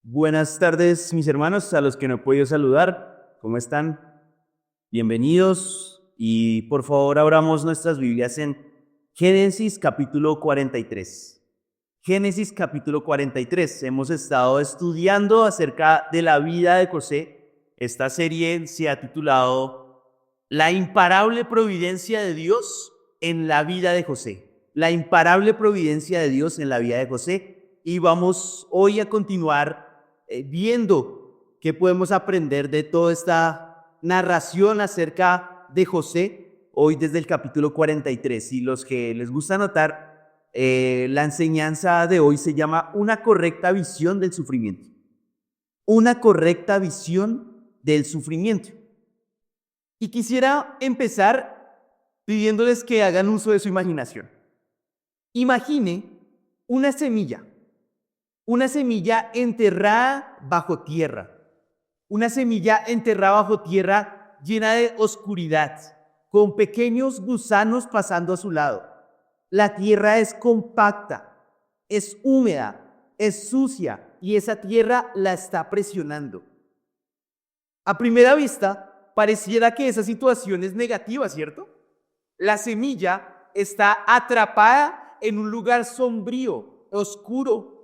Buenas tardes, mis hermanos, a los que no he podido saludar. ¿Cómo están? Bienvenidos y por favor abramos nuestras Biblias en Génesis capítulo 43. Génesis capítulo 43. Hemos estado estudiando acerca de la vida de José. Esta serie se ha titulado La imparable providencia de Dios en la vida de José. La imparable providencia de Dios en la vida de José. Y vamos hoy a continuar viendo qué podemos aprender de toda esta narración acerca de José, hoy desde el capítulo 43. Y los que les gusta anotar, la enseñanza de hoy se llama Una correcta visión del sufrimiento. Una correcta visión del sufrimiento. Y quisiera empezar pidiéndoles que hagan uso de su imaginación. Imagine una semilla enterrada bajo tierra, una semilla enterrada bajo tierra llena de oscuridad, con pequeños gusanos pasando a su lado. La tierra es compacta, es húmeda, es sucia y esa tierra la está presionando. A primera vista, pareciera que esa situación es negativa, ¿cierto? La semilla está atrapada en un lugar sombrío, oscuro,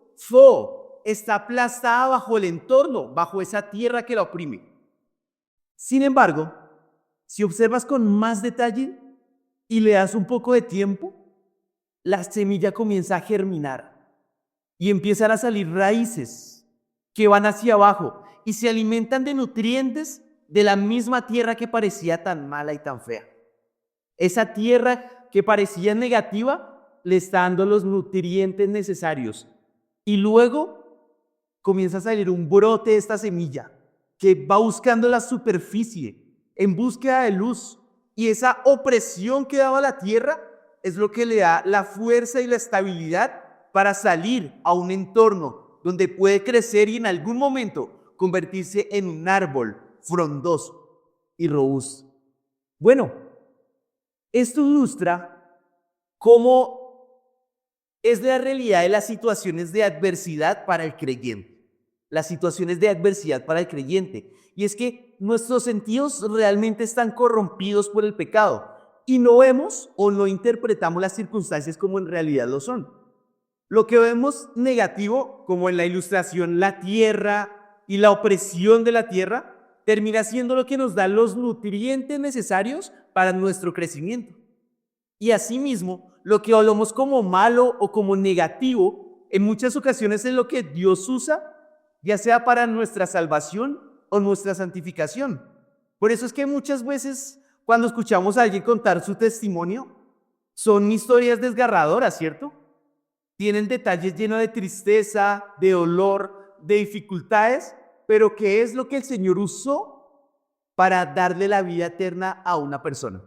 está aplastada bajo el entorno, bajo esa tierra que la oprime. Sin embargo, si observas con más detalle y le das un poco de tiempo, la semilla comienza a germinar y empiezan a salir raíces que van hacia abajo y se alimentan de nutrientes de la misma tierra que parecía tan mala y tan fea. Esa tierra que parecía negativa le está dando los nutrientes necesarios. Y luego comienza a salir un brote de esta semilla que va buscando la superficie en búsqueda de luz. Y esa opresión que daba la tierra es lo que le da la fuerza y la estabilidad para salir a un entorno donde puede crecer y en algún momento convertirse en un árbol frondoso y robusto. Bueno, esto ilustra cómo es la realidad de las situaciones de adversidad para el creyente. Las situaciones de adversidad para el creyente. Y es que nuestros sentidos realmente están corrompidos por el pecado y no vemos o no interpretamos las circunstancias como en realidad lo son. Lo que vemos negativo, como en la ilustración la tierra y la opresión de la tierra, termina siendo lo que nos da los nutrientes necesarios para nuestro crecimiento. Y asimismo, lo que hablamos como malo o como negativo, en muchas ocasiones es lo que Dios usa, ya sea para nuestra salvación o nuestra santificación. Por eso es que muchas veces cuando escuchamos a alguien contar su testimonio, son historias desgarradoras, ¿cierto? Tienen detalles llenos de tristeza, de dolor, de dificultades, pero ¿qué es lo que el Señor usó para darle la vida eterna a una persona?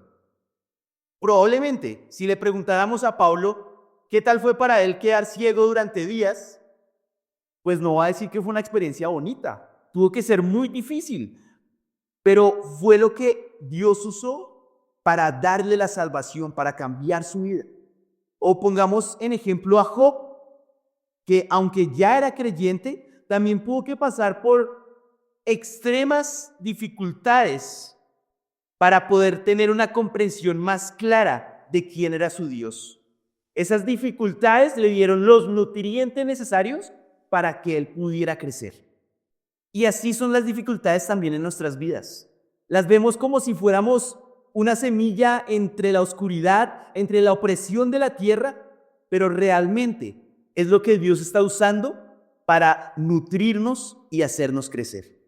Probablemente, si le preguntáramos a Pablo qué tal fue para él quedar ciego durante días, pues no va a decir que fue una experiencia bonita. Tuvo que ser muy difícil, pero fue lo que Dios usó para darle la salvación, para cambiar su vida. O pongamos en ejemplo a Job, que aunque ya era creyente, también tuvo que pasar por extremas dificultades para poder tener una comprensión más clara de quién era su Dios. Esas dificultades le dieron los nutrientes necesarios para que él pudiera crecer. Y así son las dificultades también en nuestras vidas. Las vemos como si fuéramos una semilla entre la oscuridad, entre la opresión de la tierra, pero realmente es lo que Dios está usando para nutrirnos y hacernos crecer.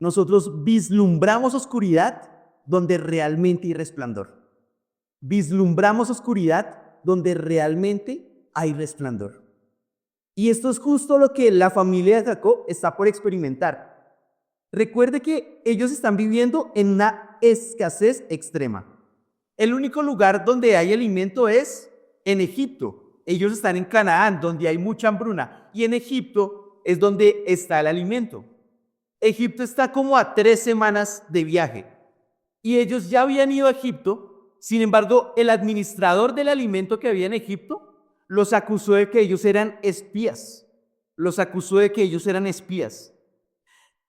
Nosotros vislumbramos oscuridad donde realmente hay resplandor. Vislumbramos oscuridad donde realmente hay resplandor. Y esto es justo lo que la familia de Jacob está por experimentar. Recuerde que ellos están viviendo en una escasez extrema. El único lugar donde hay alimento es en Egipto. Ellos están en Canaán, donde hay mucha hambruna. Y en Egipto es donde está el alimento. Egipto está como a 3 semanas de viaje. Y ellos ya habían ido a Egipto, sin embargo, el administrador del alimento que había en Egipto los acusó de que ellos eran espías. los acusó de que ellos eran espías.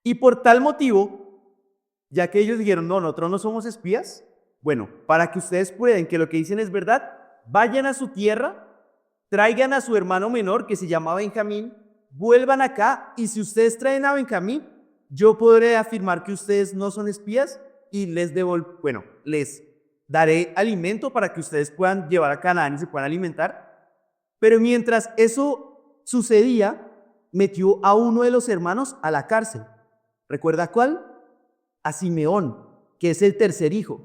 Y por tal motivo, ya que ellos dijeron, no, nosotros no somos espías, bueno, para que ustedes prueben que lo que dicen es verdad, vayan a su tierra, traigan a su hermano menor que se llama Benjamín, vuelvan acá y si ustedes traen a Benjamín, yo podré afirmar que ustedes no son espías y les les daré alimento para que ustedes puedan llevar a Canaán y se puedan alimentar. Pero mientras eso sucedía, metió a uno de los hermanos a la cárcel. ¿Recuerda cuál? A Simeón, que es el tercer hijo.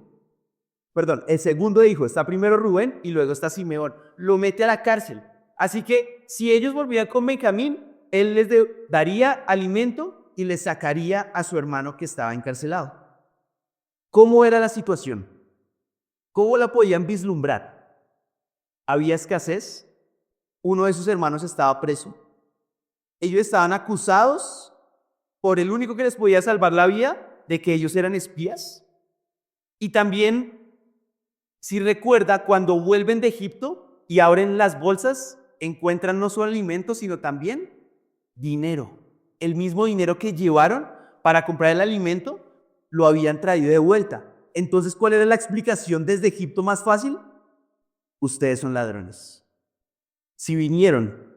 Perdón, el segundo hijo. Está primero Rubén y luego está Simeón. Lo mete a la cárcel. Así que si ellos volvían con Benjamín, él les daría alimento y les sacaría a su hermano que estaba encarcelado. ¿Cómo era la situación? ¿Cómo la podían vislumbrar? Había escasez. Uno de sus hermanos estaba preso. Ellos estaban acusados por el único que les podía salvar la vida de que ellos eran espías. Y también, si recuerda, cuando vuelven de Egipto y abren las bolsas, encuentran no solo alimentos, sino también dinero. El mismo dinero que llevaron para comprar el alimento, lo habían traído de vuelta. Entonces, ¿cuál era la explicación desde Egipto más fácil? Ustedes son ladrones. Si vinieron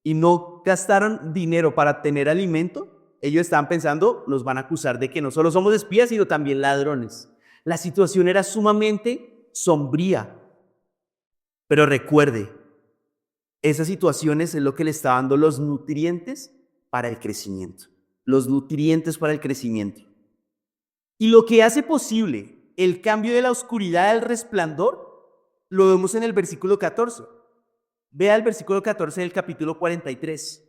y no gastaron dinero para tener alimento, ellos estaban pensando, nos van a acusar de que no solo somos espías, sino también ladrones. La situación era sumamente sombría. Pero recuerde, esas situaciones es lo que le está dando los nutrientes para el crecimiento. Los nutrientes para el crecimiento. Y lo que hace posible el cambio de la oscuridad al resplandor, lo vemos en el versículo 14. Vea el versículo 14 del capítulo 43.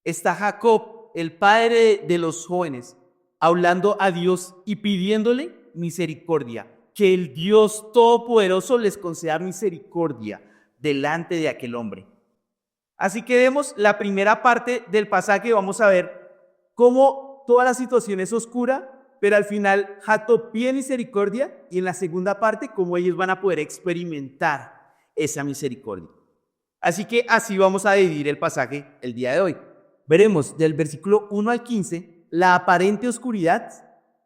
Está Jacob, el padre de los jóvenes, hablando a Dios y pidiéndole misericordia. Que el Dios Todopoderoso les conceda misericordia delante de aquel hombre. Así que vemos la primera parte del pasaje. Vamos a ver cómo toda la situación es oscura, pero al final Jacob pide misericordia y en la segunda parte cómo ellos van a poder experimentar esa misericordia. Así que así vamos a dividir el pasaje el día de hoy. Veremos del versículo 1 al 15 la aparente oscuridad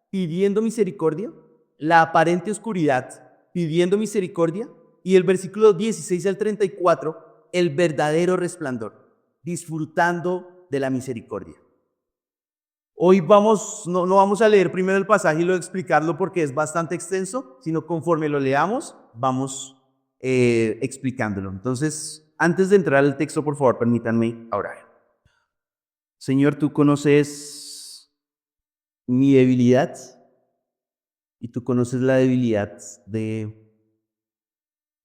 pidiendo misericordia, la aparente oscuridad pidiendo misericordia y el versículo 16 al 34 el verdadero resplandor, disfrutando de la misericordia. Hoy no vamos a leer primero el pasaje y luego explicarlo porque es bastante extenso, sino conforme lo leamos vamos explicándolo. Entonces, antes de entrar al texto, por favor, permítanme orar. Señor, tú conoces mi debilidad y tú conoces la debilidad de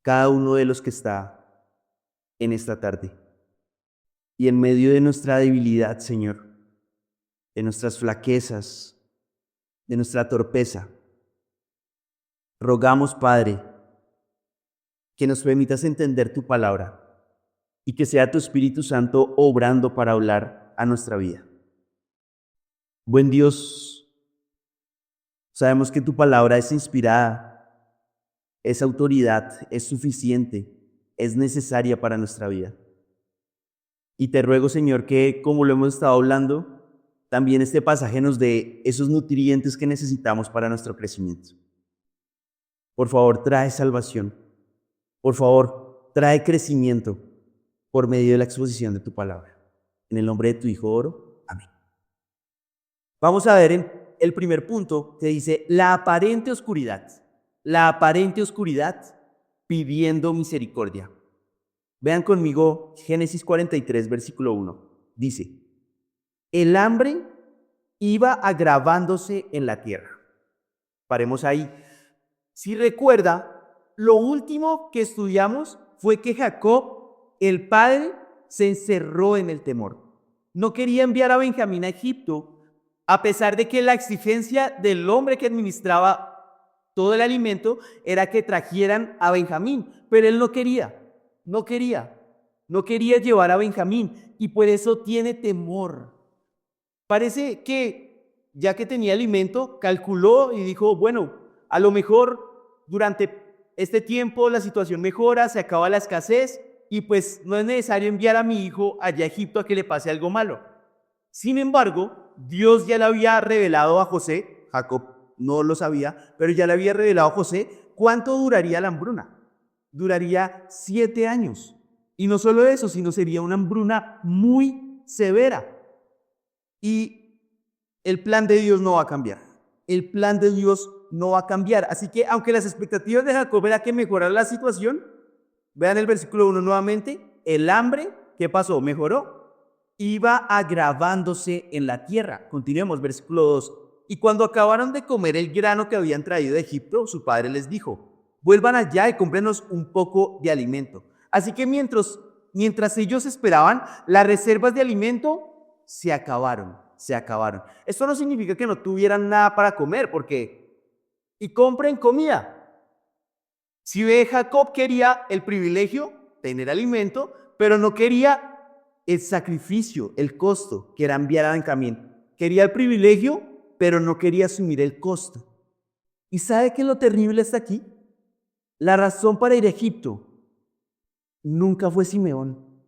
cada uno de los que está en esta tarde. Y en medio de nuestra debilidad, Señor, de nuestras flaquezas, de nuestra torpeza, rogamos, Padre, que nos permitas entender tu palabra y que sea tu Espíritu Santo obrando para hablar a nuestra vida. Buen Dios, sabemos que tu palabra es inspirada, es autoridad, es suficiente, es necesaria para nuestra vida. Y te ruego, Señor, que como lo hemos estado hablando, también este pasaje nos dé esos nutrientes que necesitamos para nuestro crecimiento. Por favor, trae salvación. Por favor, trae crecimiento por medio de la exposición de tu palabra. En el nombre de tu Hijo oro. Amén. Vamos a ver en el primer punto que dice la aparente oscuridad. La aparente oscuridad pidiendo misericordia. Vean conmigo Génesis 43, versículo 1. Dice: el hambre iba agravándose en la tierra. Paremos ahí. Si recuerda, lo último que estudiamos fue que Jacob, el padre, se encerró en el temor. No quería enviar a Benjamín a Egipto, a pesar de que la exigencia del hombre que administraba todo el alimento era que trajeran a Benjamín, pero él no quería llevar a Benjamín y por eso tiene temor. Parece que ya que tenía alimento, calculó y dijo, bueno, a lo mejor durante este tiempo la situación mejora, se acaba la escasez y pues no es necesario enviar a mi hijo allá a Egipto a que le pase algo malo. Sin embargo, Dios ya le había revelado a José, Jacob no lo sabía, pero ya le había revelado a José cuánto duraría la hambruna. Duraría 7 años. Y no solo eso, sino sería una hambruna muy severa. Y el plan de Dios no va a cambiar. El plan de Dios no va a cambiar. Así que aunque las expectativas de Jacob era que mejorara la situación, vean el versículo 1 nuevamente, el hambre, ¿qué pasó? Mejoró. Iba agravándose en la tierra. Continuemos, versículo 2. Y cuando acabaron de comer el grano que habían traído de Egipto, su padre les dijo, vuelvan allá y cómprenos un poco de alimento. Así que mientras ellos esperaban, las reservas de alimento se acabaron. Esto no significa que no tuvieran nada para comer, y compren comida. Si ve, Jacob quería el privilegio, tener alimento, pero no quería el sacrificio, el costo, que era enviar a Benjamín. Quería el privilegio, pero no quería asumir el costo. ¿Y sabe qué es lo terrible hasta aquí? La razón para ir a Egipto nunca fue Simeón.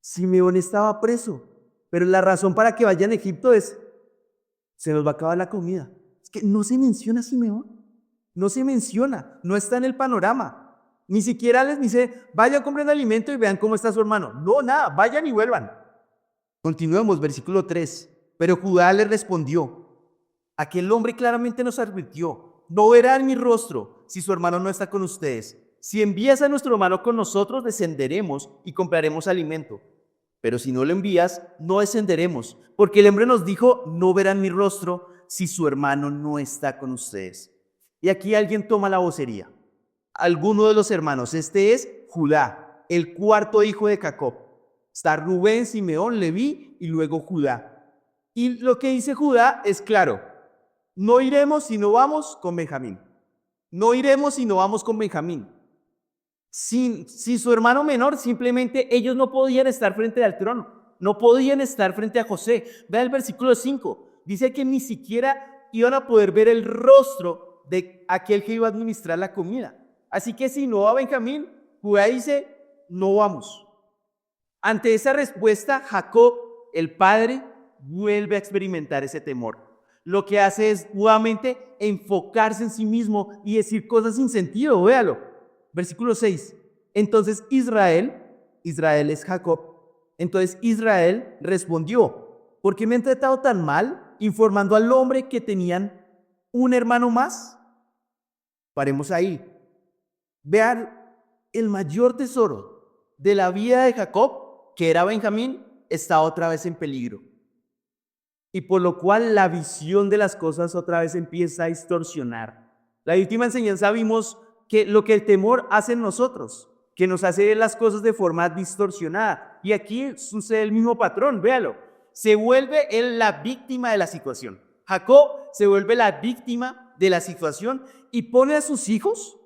Simeón estaba preso, pero la razón para que vayan a Egipto es, se nos va a acabar la comida. Es que no se menciona a Simeón, no se menciona, no está en el panorama. Ni siquiera les dice, vayan, compren alimento y vean cómo está su hermano. No, nada, vayan y vuelvan. Continuemos, versículo 3. Pero Judá le respondió, aquel hombre claramente nos advirtió, no verán mi rostro si su hermano no está con ustedes. Si envías a nuestro hermano con nosotros, descenderemos y compraremos alimento. Pero si no lo envías, no descenderemos, porque el hombre nos dijo, no verán mi rostro si su hermano no está con ustedes. Y aquí alguien toma la vocería. Alguno de los hermanos, este es Judá, el cuarto hijo de Jacob. Está Rubén, Simeón, Leví y luego Judá. Y lo que dice Judá es claro, no iremos si no vamos con Benjamín. No iremos si no vamos con Benjamín. Si su hermano menor, simplemente ellos no podían estar frente al trono, no podían estar frente a José. Vea el versículo 5, dice que ni siquiera iban a poder ver el rostro de aquel que iba a administrar la comida. Así que si no va Benjamín, Judá dice, no vamos. Ante esa respuesta, Jacob, el padre, vuelve a experimentar ese temor. Lo que hace es nuevamente enfocarse en sí mismo y decir cosas sin sentido, véalo. Versículo 6. Entonces Israel es Jacob, entonces Israel respondió, ¿por qué me han tratado tan mal informando al hombre que tenían un hermano más? Paremos ahí. Vean, el mayor tesoro de la vida de Jacob, que era Benjamín, está otra vez en peligro. Y por lo cual la visión de las cosas otra vez empieza a distorsionar. La última enseñanza vimos que lo que el temor hace en nosotros, que nos hace ver las cosas de forma distorsionada. Y aquí sucede el mismo patrón, véalo. Se vuelve él la víctima de la situación. Jacob se vuelve la víctima de la situación y pone a sus hijos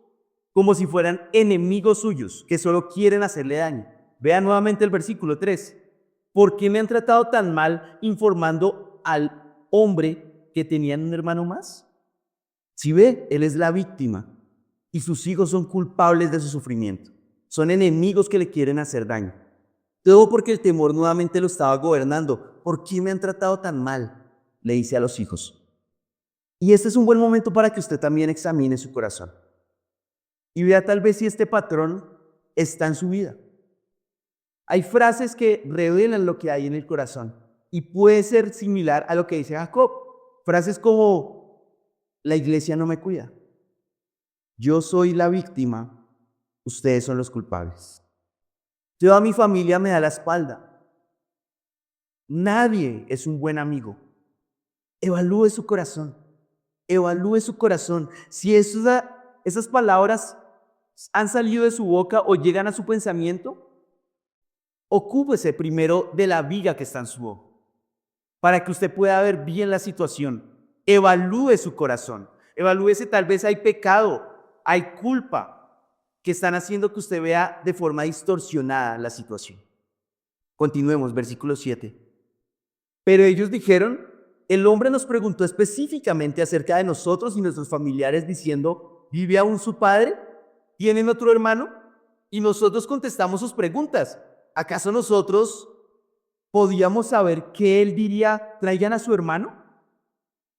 como si fueran enemigos suyos, que solo quieren hacerle daño. Vean nuevamente el versículo 3. ¿Por qué me han tratado tan mal informando al hombre que tenían un hermano más? Si ve, él es la víctima y sus hijos son culpables de su sufrimiento. Son enemigos que le quieren hacer daño. Todo porque el temor nuevamente lo estaba gobernando. ¿Por qué me han tratado tan mal?, le dice a los hijos. Y este es un buen momento para que usted también examine su corazón y vea tal vez si este patrón está en su vida. Hay frases que revelan lo que hay en el corazón y puede ser similar a lo que dice Jacob. Frases como, la iglesia no me cuida, yo soy la víctima, ustedes son los culpables, toda mi familia me da la espalda, nadie es un buen amigo. Evalúe su corazón, evalúe su corazón. Si esas palabras han salido de su boca o llegan a su pensamiento, ocúpese primero de la viga que está en su ojo, para que usted pueda ver bien la situación. Evalúe su corazón, evalúe si tal vez hay pecado, hay culpa que están haciendo que usted vea de forma distorsionada la situación. Continuemos, versículo 7. Pero ellos dijeron, el hombre nos preguntó específicamente acerca de nosotros y nuestros familiares diciendo, ¿vive aún su padre? ¿Tienen otro hermano? y nosotros contestamos sus preguntas. ¿Acaso nosotros podíamos saber qué él diría, traigan a su hermano?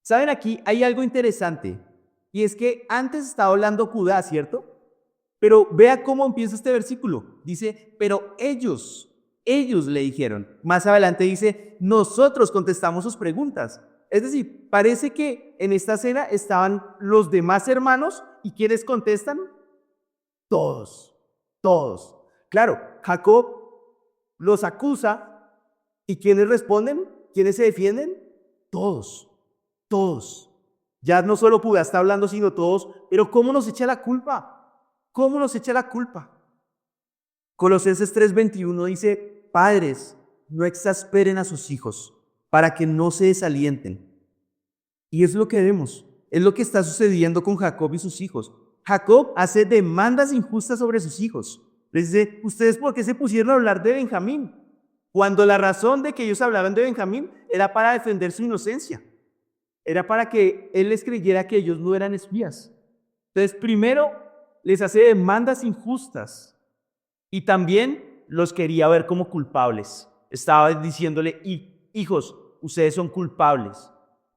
¿Saben? Aquí hay algo interesante, y es que antes estaba hablando Judá, ¿cierto? Pero vea cómo empieza este versículo. Dice, pero ellos le dijeron. Más adelante dice, nosotros contestamos sus preguntas. Es decir, parece que en esta cena estaban los demás hermanos, ¿y quiénes contestan? Todos, todos. Claro, Jacob los acusa, ¿y quiénes responden? ¿Quiénes se defienden? Todos, todos. Ya no solo Judá está hablando, sino todos. Pero ¿cómo nos echa la culpa? ¿Cómo nos echa la culpa? Colosenses 3:21 dice, padres, no exasperen a sus hijos para que no se desalienten. Y es lo que vemos, es lo que está sucediendo con Jacob y sus hijos. Jacob hace demandas injustas sobre sus hijos. Les dice, ¿ustedes por qué se pusieron a hablar de Benjamín? Cuando la razón de que ellos hablaran de Benjamín era para defender su inocencia. Era para que él les creyera que ellos no eran espías. Entonces, primero les hace demandas injustas y también los quería ver como culpables. Estaba diciéndole, hijos, ustedes son culpables.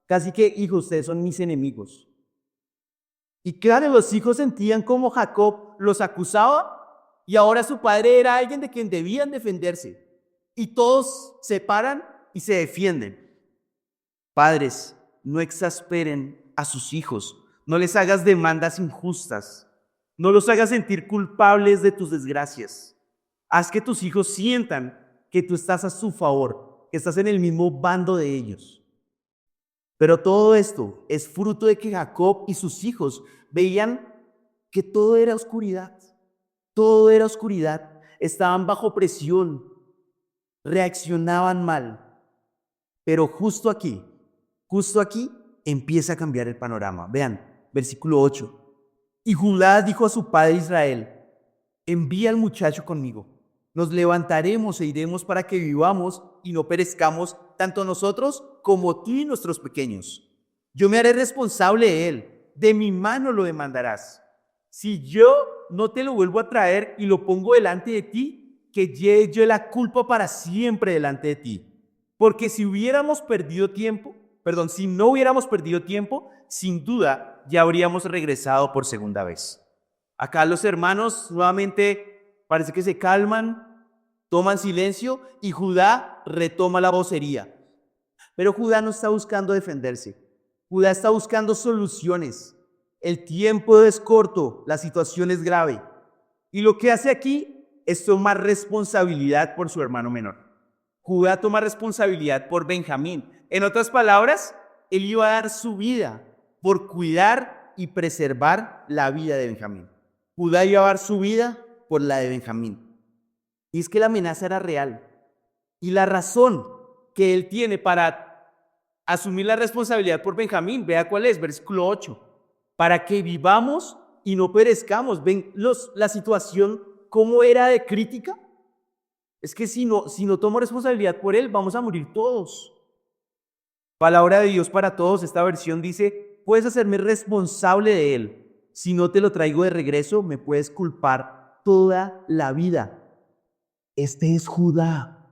Casi que, hijos, ustedes son mis enemigos. Y claro, los hijos sentían como Jacob los acusaba y ahora su padre era alguien de quien debían defenderse. Y todos se paran y se defienden. Padres, no exasperen a sus hijos. No les hagas demandas injustas. No los hagas sentir culpables de tus desgracias. Haz que tus hijos sientan que tú estás a su favor, que estás en el mismo bando de ellos. Pero todo esto es fruto de que Jacob y sus hijos veían que todo era oscuridad. Todo era oscuridad. Estaban bajo presión. Reaccionaban mal. Pero justo aquí empieza a cambiar el panorama. Vean, versículo 8. Y Judá dijo a su padre Israel, envía al muchacho conmigo. Nos levantaremos e iremos para que vivamos y no perezcamos, tanto nosotros como tú y nuestros pequeños. Yo me haré responsable de él. De mi mano lo demandarás. Si yo no te lo vuelvo a traer y lo pongo delante de ti, que lleve yo la culpa para siempre delante de ti. Porque si no hubiéramos perdido tiempo, sin duda ya habríamos regresado por segunda vez. Acá los hermanos nuevamente parece que se calman, toman silencio y Judá retoma la vocería. Pero Judá no está buscando defenderse. Judá está buscando soluciones. El tiempo es corto, la situación es grave. Y lo que hace aquí es tomar responsabilidad por su hermano menor. Judá toma responsabilidad por Benjamín. En otras palabras, él iba a dar su vida por cuidar y preservar la vida de Benjamín. Judá iba a dar su vida por la de Benjamín. Y es que la amenaza era real. Y la razón que él tiene para asumir la responsabilidad por Benjamín, vea cuál es, versículo 8. Para que vivamos y no perezcamos. ¿Ven la situación cómo era de crítica? Es que si no tomo responsabilidad por él, vamos a morir todos. Palabra de Dios para todos, esta versión dice, puedes hacerme responsable de él. Si no te lo traigo de regreso, me puedes culpar toda la vida. Este es Judá.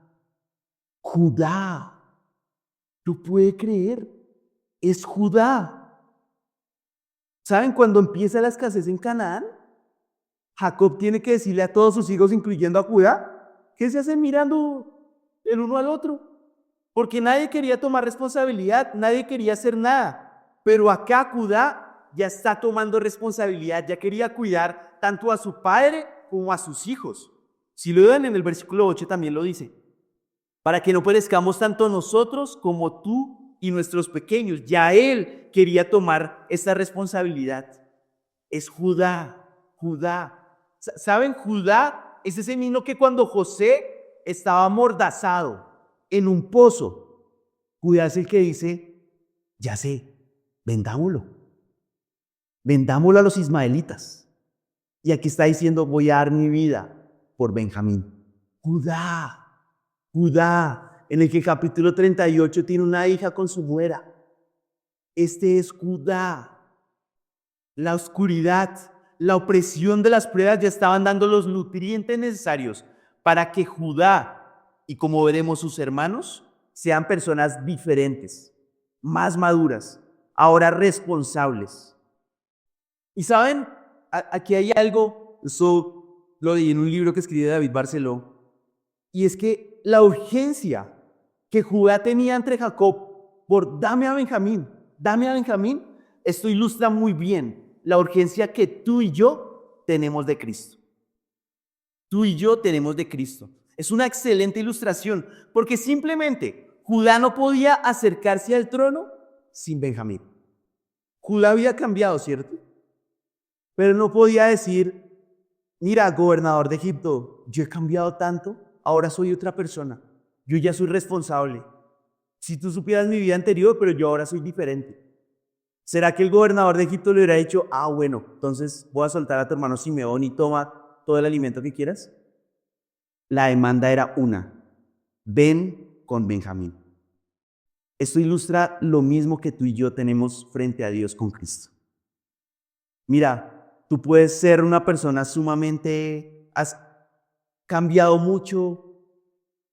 Judá. ¿Tú puedes creer? Es Judá. ¿Saben cuando empieza la escasez en Canaán? Jacob tiene que decirle a todos sus hijos, incluyendo a Judá, que se hacen mirando el uno al otro. Porque nadie quería tomar responsabilidad, nadie quería hacer nada. Pero acá Judá ya está tomando responsabilidad, ya quería cuidar tanto a su padre como a sus hijos. Si lo ven en el versículo 8 también lo dice. Para que no perezcamos tanto nosotros como tú y nuestros pequeños. Ya él quería tomar esta responsabilidad. Es Judá. ¿Saben? Judá es ese mismo que cuando José estaba amordazado en un pozo, Judá es el que dice, ya sé, vendámoslo a los ismaelitas. Y aquí está diciendo, voy a dar mi vida por Benjamín. Judá, en el que el capítulo 38 tiene una hija con su nuera. Este es Judá. La oscuridad, la opresión de las pruebas ya estaban dando los nutrientes necesarios para que Judá y, como veremos, sus hermanos sean personas diferentes, más maduras, ahora responsables. Y saben, aquí hay algo, eso lo leí en un libro que escribió David Barceló, y es que la urgencia que Judá tenía entre Jacob por dame a Benjamín, esto ilustra muy bien la urgencia que tú y yo tenemos de Cristo. Tú y yo tenemos de Cristo. Es una excelente ilustración, porque simplemente Judá no podía acercarse al trono sin Benjamín. Judá había cambiado, ¿cierto? Pero no podía decir, mira, gobernador de Egipto, yo he cambiado tanto, ahora soy otra persona. Yo ya soy responsable. Si tú supieras mi vida anterior, pero yo ahora soy diferente. ¿Será que el gobernador de Egipto le hubiera dicho, bueno, entonces voy a soltar a tu hermano Simeón y toma todo el alimento que quieras? La demanda era una: ven con Benjamín. Esto ilustra lo mismo que tú y yo tenemos frente a Dios con Cristo. Mira, tú puedes ser una persona has cambiado mucho,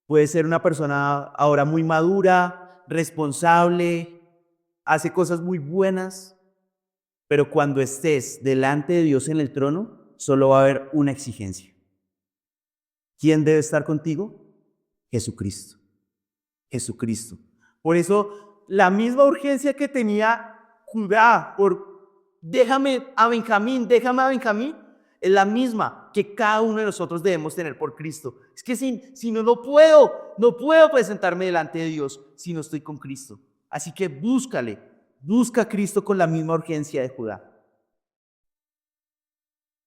puedes ser una persona ahora muy madura, responsable, hace cosas muy buenas, pero cuando estés delante de Dios en el trono, solo va a haber una exigencia. ¿Quién debe estar contigo? Jesucristo. Jesucristo. Por eso, la misma urgencia que tenía Judá por déjame a Benjamín, es la misma que cada uno de nosotros debemos tener por Cristo. Es que si no, no puedo presentarme delante de Dios si no estoy con Cristo. Así que busca a Cristo con la misma urgencia de Judá.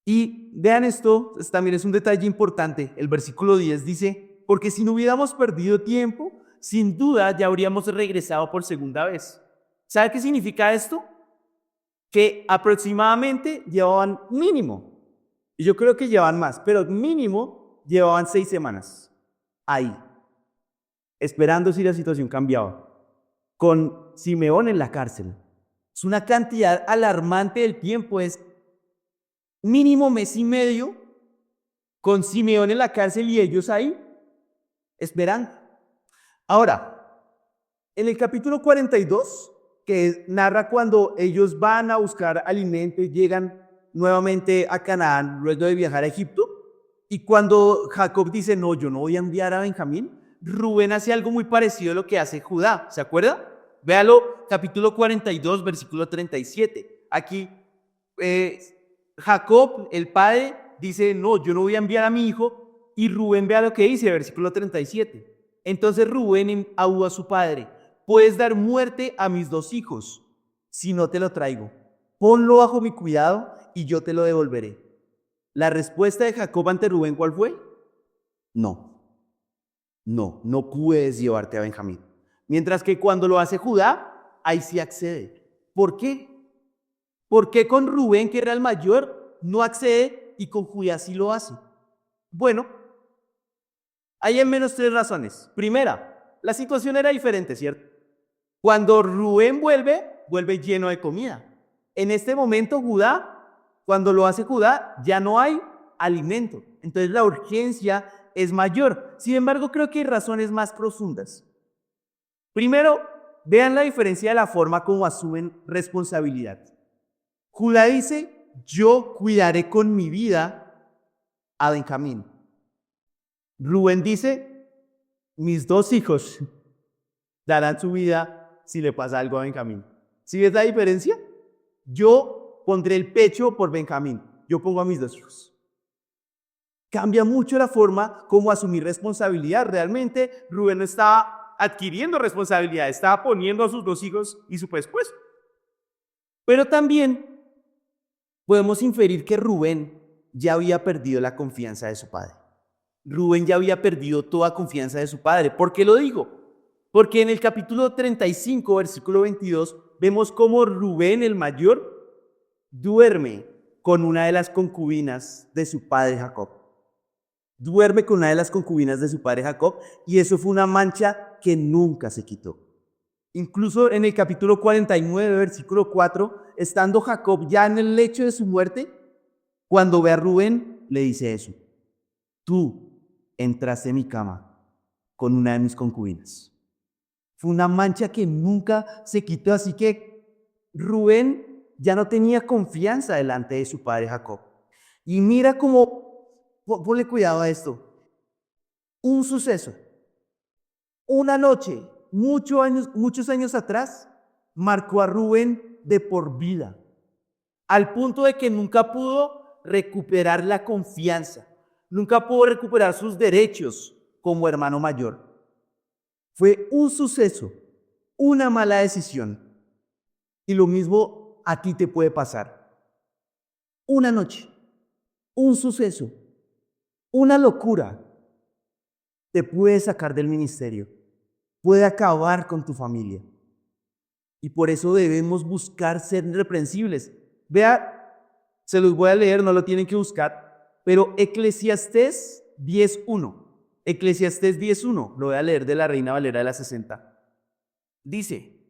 Y vean esto, también es un detalle importante. El versículo 10 dice, porque si no hubiéramos perdido tiempo, sin duda ya habríamos regresado por segunda vez. ¿Sabe qué significa esto? Que aproximadamente llevaban mínimo, y yo creo que llevaban más, pero mínimo llevaban 6 semanas ahí, esperando si la situación cambiaba, con Simeón en la cárcel. Es una cantidad alarmante del tiempo, es mínimo mes y medio con Simeón en la cárcel y ellos ahí esperando. Ahora, en el capítulo 42, que narra cuando ellos van a buscar alimento y llegan nuevamente a Canaán luego de viajar a Egipto, y cuando Jacob dice, no, yo no voy a enviar a Benjamín, Rubén hace algo muy parecido a lo que hace Judá, ¿se acuerda? Véalo, capítulo 42, versículo 37. Aquí Jacob, el padre, dice, no, yo no voy a enviar a mi hijo, y Rubén vea lo que dice, versículo 37. Entonces Rubén aúa a su padre, puedes dar muerte a mis 2 hijos si no te lo traigo. Ponlo bajo mi cuidado y yo te lo devolveré. La respuesta de Jacob ante Rubén, ¿cuál fue? No puedes llevarte a Benjamín. Mientras que cuando lo hace Judá, ahí sí accede. ¿Por qué? ¿Por qué con Rubén, que era el mayor, no accede y con Judá sí lo hace? Bueno, hay al menos 3 razones. Primera, la situación era diferente, ¿cierto? Cuando Rubén vuelve lleno de comida. En este momento cuando lo hace Judá, ya no hay alimento. Entonces la urgencia es mayor. Sin embargo, creo que hay razones más profundas. Primero, vean la diferencia de la forma como asumen responsabilidad. Judá dice, yo cuidaré con mi vida a Benjamín. Rubén dice, mis 2 hijos darán su vida si le pasa algo a Benjamín. ¿Sí ves la diferencia? Yo pondré el pecho por Benjamín. Yo pongo a mis 2 hijos. Cambia mucho la forma como asumir responsabilidad. Realmente Rubén no estaba adquiriendo responsabilidad, estaba poniendo a sus 2 hijos y su pescuezo. Pero también podemos inferir que Rubén ya había perdido la confianza de su padre. Rubén ya había perdido toda confianza de su padre. ¿Por qué lo digo? Porque en el capítulo 35, versículo 22, vemos cómo Rubén, el mayor, duerme con una de las concubinas de su padre Jacob. Duerme con una de las concubinas de su padre Jacob, y eso fue una mancha que nunca se quitó. Incluso en el capítulo 49, versículo 4, estando Jacob ya en el lecho de su muerte, Cuando ve a Rubén, le dice eso. Tú entraste en mi cama con una de mis concubinas. Fue una mancha que nunca se quitó, así que Rubén ya no tenía confianza delante de su padre Jacob. Y mira cómo, ponle cuidado a esto, un suceso, una noche, muchos años atrás, marcó a Rubén de por vida, al punto de que nunca pudo recuperar la confianza, nunca pudo recuperar sus derechos como hermano mayor. Fue un suceso, una mala decisión. Y lo mismo a ti te puede pasar. Una noche, un suceso, una locura te puede sacar del ministerio, puede acabar con tu familia. Y por eso debemos buscar ser irreprensibles. Vea, se los voy a leer, no lo tienen que buscar, pero Eclesiastés 10:1. Eclesiastés 10:1, lo voy a leer de la Reina Valera de la 60. Dice,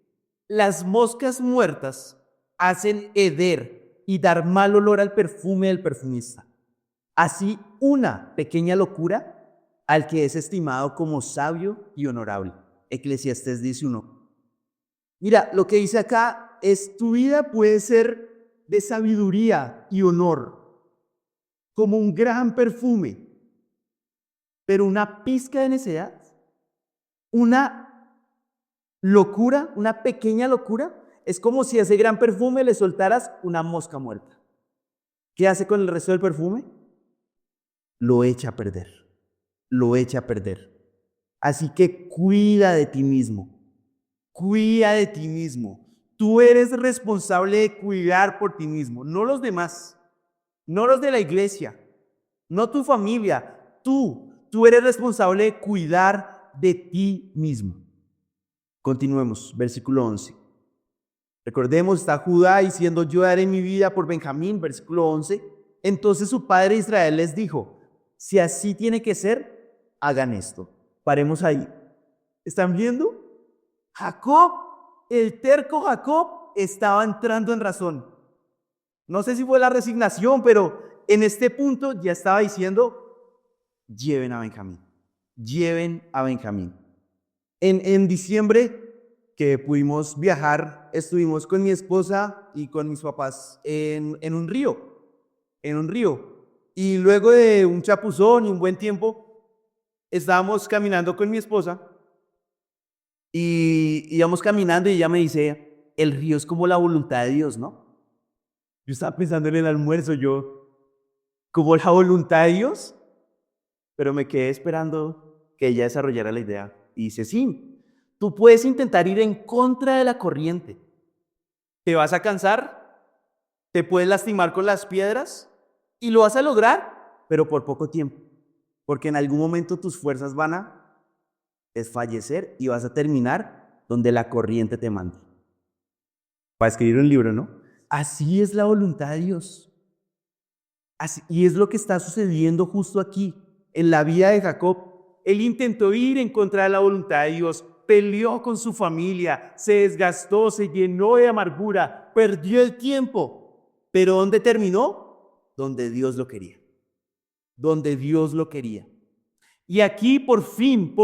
las moscas muertas hacen heder y dar mal olor al perfume del perfumista. Así una pequeña locura al que es estimado como sabio y honorable. Eclesiastés 10:1. Mira, lo que dice acá es tu vida puede ser de sabiduría y honor, como un gran perfume, pero una pizca de necedad, una locura, una pequeña locura, es como si a ese gran perfume le soltaras una mosca muerta. ¿Qué hace con el resto del perfume? Lo echa a perder, lo echa a perder. Así que cuida de ti mismo, cuida de ti mismo. Tú eres responsable de cuidar por ti mismo, no los demás, no los de la iglesia, no tu familia. Tú eres responsable de cuidar de ti mismo. Continuemos, versículo 11. Recordemos, está Judá diciendo, yo daré mi vida por Benjamín, versículo 11. Entonces su padre Israel les dijo, si así tiene que ser, hagan esto. Paremos ahí. ¿Están viendo? Jacob, el terco Jacob, estaba entrando en razón. No sé si fue la resignación, pero en este punto ya estaba diciendo, lleven a Benjamín, lleven a Benjamín. En diciembre que pudimos viajar, estuvimos con mi esposa y con mis papás en un río. Y luego de un chapuzón y un buen tiempo, estábamos caminando con mi esposa y íbamos caminando y ella me dice, el río es como la voluntad de Dios, ¿no? Yo estaba pensando en el almuerzo, como la voluntad de Dios, pero me quedé esperando que ella desarrollara la idea. Y dice, sí, tú puedes intentar ir en contra de la corriente. Te vas a cansar, te puedes lastimar con las piedras y lo vas a lograr, pero por poco tiempo. Porque en algún momento tus fuerzas van a desfallecer y vas a terminar donde la corriente te mande. Para escribir un libro, ¿no? Así es la voluntad de Dios. Y es lo que está sucediendo justo aquí, en la vida de Jacob. Él intentó ir en contra de la voluntad de Dios, peleó con su familia, se desgastó, se llenó de amargura, perdió el tiempo. ¿Pero dónde terminó? Donde Dios lo quería. Donde Dios lo quería. Y aquí por fin,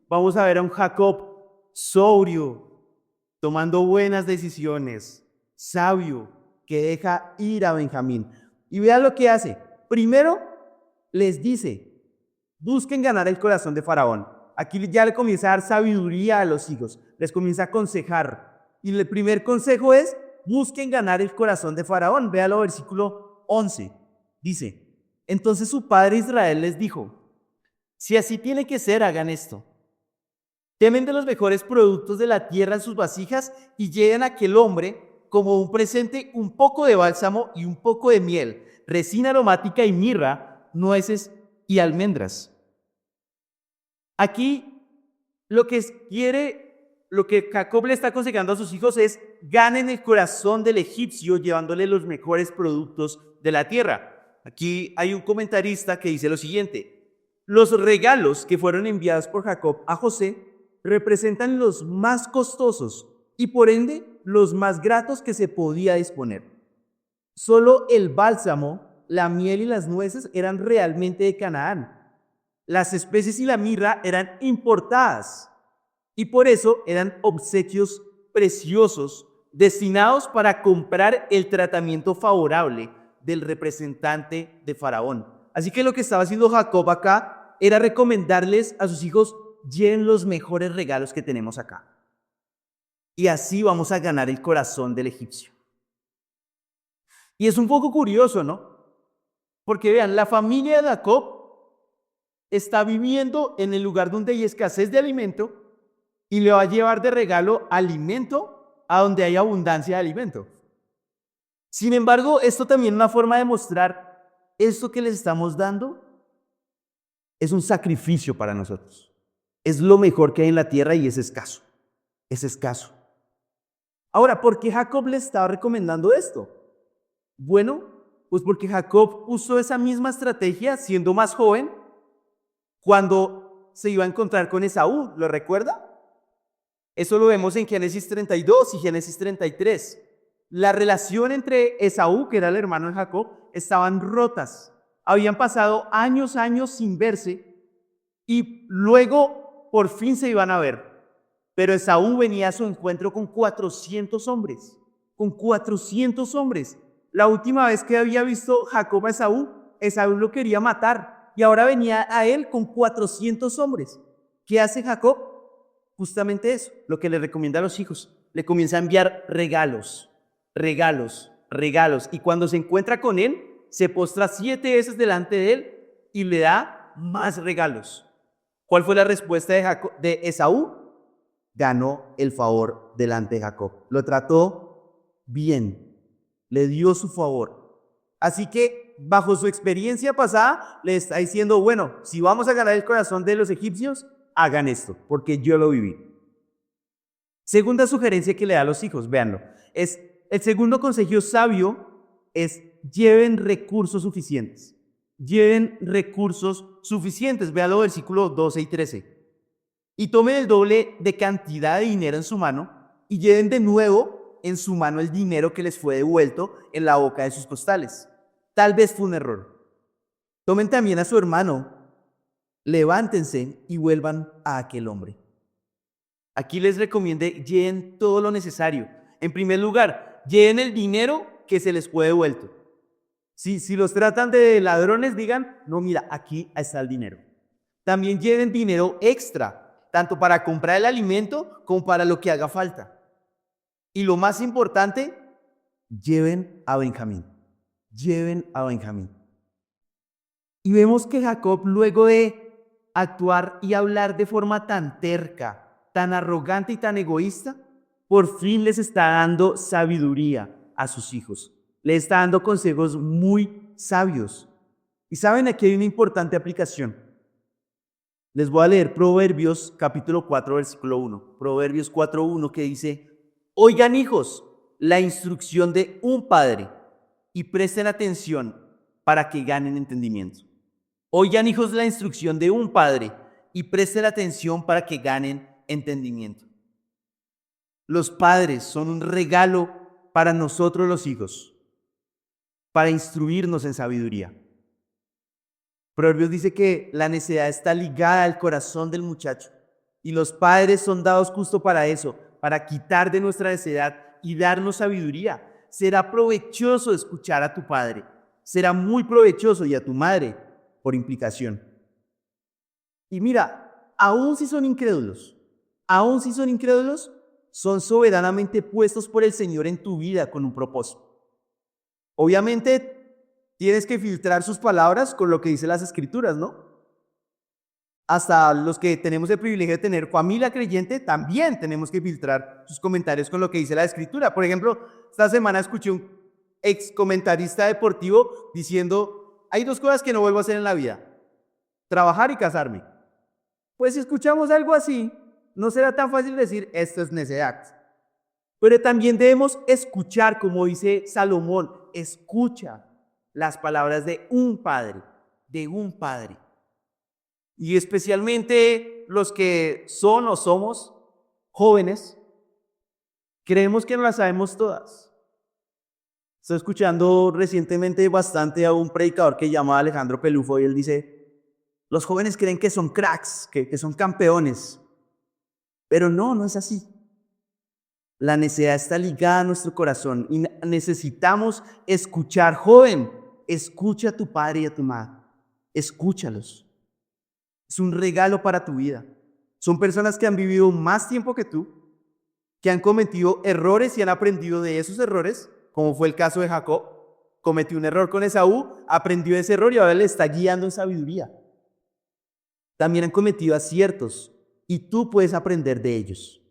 vamos a ver a un Jacob sobrio, tomando buenas decisiones, sabio, que deja ir a Benjamín. Y vean lo que hace. Primero, les dice, busquen ganar el corazón de Faraón. Aquí ya le comienza a dar sabiduría a los hijos, les comienza a aconsejar. Y el primer consejo es, busquen ganar el corazón de Faraón. Véalo, versículo 11. Dice, entonces su padre Israel les dijo, si así tiene que ser, hagan esto. Temen de los mejores productos de la tierra en sus vasijas y lleven a aquel hombre como un presente un poco de bálsamo y un poco de miel, resina aromática y mirra, nueces y almendras. Aquí lo que Jacob le está aconsejando a sus hijos es ganen el corazón del egipcio llevándole los mejores productos de la tierra. Aquí hay un comentarista que dice lo siguiente: los regalos que fueron enviados por Jacob a José representan los más costosos y por ende los más gratos que se podía disponer. Solo el bálsamo, la miel y las nueces eran realmente de Canaán. Las especies y la mirra eran importadas y por eso eran obsequios preciosos destinados para comprar el tratamiento favorable del representante de Faraón. Así que lo que estaba haciendo Jacob acá era recomendarles a sus hijos: lleven los mejores regalos que tenemos acá. Y así vamos a ganar el corazón del egipcio. Y es un poco curioso, ¿no? Porque vean, la familia de Jacob está viviendo en el lugar donde hay escasez de alimento y le va a llevar de regalo alimento a donde hay abundancia de alimento. Sin embargo, esto también es una forma de mostrar: esto que les estamos dando es un sacrificio para nosotros. Es lo mejor que hay en la tierra y es escaso. Es escaso. Ahora, ¿por qué Jacob le estaba recomendando esto? Bueno, pues porque Jacob usó esa misma estrategia siendo más joven cuando se iba a encontrar con Esaú. ¿Lo recuerda? Eso lo vemos en Génesis 32 y Génesis 33. La relación entre Esaú, que era el hermano de Jacob, estaban rotas. Habían pasado años sin verse y luego por fin se iban a ver. Pero Esaú venía a su encuentro con 400 hombres. Con 400 hombres. La última vez que había visto Jacob a Esaú lo quería matar. Y ahora venía a él con 400 hombres. ¿Qué hace Jacob? Justamente eso, lo que le recomienda a los hijos. Le comienza a enviar regalos. Y cuando se encuentra con él, se postra 7 veces delante de él y le da más regalos. ¿Cuál fue la respuesta de Esaú? Ganó el favor delante de Jacob. Lo trató bien. Le dio su favor. Así que, bajo su experiencia pasada, le está diciendo: bueno, si vamos a ganar el corazón de los egipcios, hagan esto, porque yo lo viví. Segunda sugerencia que le da a los hijos, véanlo. El segundo consejo sabio es: lleven recursos suficientes. Lleven recursos suficientes. Véanlo, versículos 12 y 13. Y tomen el doble de cantidad de dinero en su mano y lleven de nuevo en su mano el dinero que les fue devuelto en la boca de sus costales. Tal vez fue un error. Tomen también a su hermano, levántense y vuelvan a aquel hombre. Aquí les recomiende: lleven todo lo necesario. En primer lugar, lleven el dinero que se les fue devuelto. Si los tratan de ladrones, digan: no, mira, aquí está el dinero. También lleven dinero extra, tanto para comprar el alimento como para lo que haga falta. Y lo más importante, lleven a Benjamín. Lleven a Benjamín. Y vemos que Jacob, luego de actuar y hablar de forma tan terca, tan arrogante y tan egoísta, por fin les está dando sabiduría a sus hijos. Les está dando consejos muy sabios. Y saben, aquí hay una importante aplicación. Les voy a leer Proverbios capítulo 4, versículo 1. Proverbios 4:1, que dice: oigan, hijos, la instrucción de un padre y presten atención para que ganen entendimiento. Oigan, hijos, la instrucción de un padre y presten atención para que ganen entendimiento. Los padres son un regalo para nosotros los hijos, para instruirnos en sabiduría. Proverbios dice que la necedad está ligada al corazón del muchacho y los padres son dados justo para eso, para quitar de nuestra necedad y darnos sabiduría. Será provechoso escuchar a tu padre, será muy provechoso, y a tu madre por implicación. Y mira, aun si son incrédulos, son soberanamente puestos por el Señor en tu vida con un propósito. Obviamente, tienes que filtrar sus palabras con lo que dicen las Escrituras, ¿no? Hasta los que tenemos el privilegio de tener familia creyente, también tenemos que filtrar sus comentarios con lo que dice la Escritura. Por ejemplo, esta semana escuché un ex comentarista deportivo diciendo: hay 2 cosas que no vuelvo a hacer en la vida: trabajar y casarme. Pues si escuchamos algo así, no será tan fácil decir: esto es necedad. Pero también debemos escuchar, como dice Salomón: escucha las palabras de un padre. Y especialmente los que son o somos jóvenes, creemos que no las sabemos todas. Estoy escuchando recientemente bastante a un predicador que llama Alejandro Pelufo y él dice, los jóvenes creen que son cracks, que son campeones, pero no es así. La necesidad está ligada a nuestro corazón y necesitamos escuchar. Joven, escucha a tu padre y a tu madre. Escúchalos. Es un regalo para tu vida. Son personas que han vivido más tiempo que tú, que han cometido errores y han aprendido de esos errores, como fue el caso de Jacob. Cometió un error con Esaú, aprendió de ese error y ahora le está guiando en sabiduría. También han cometido aciertos y tú puedes aprender de ellos.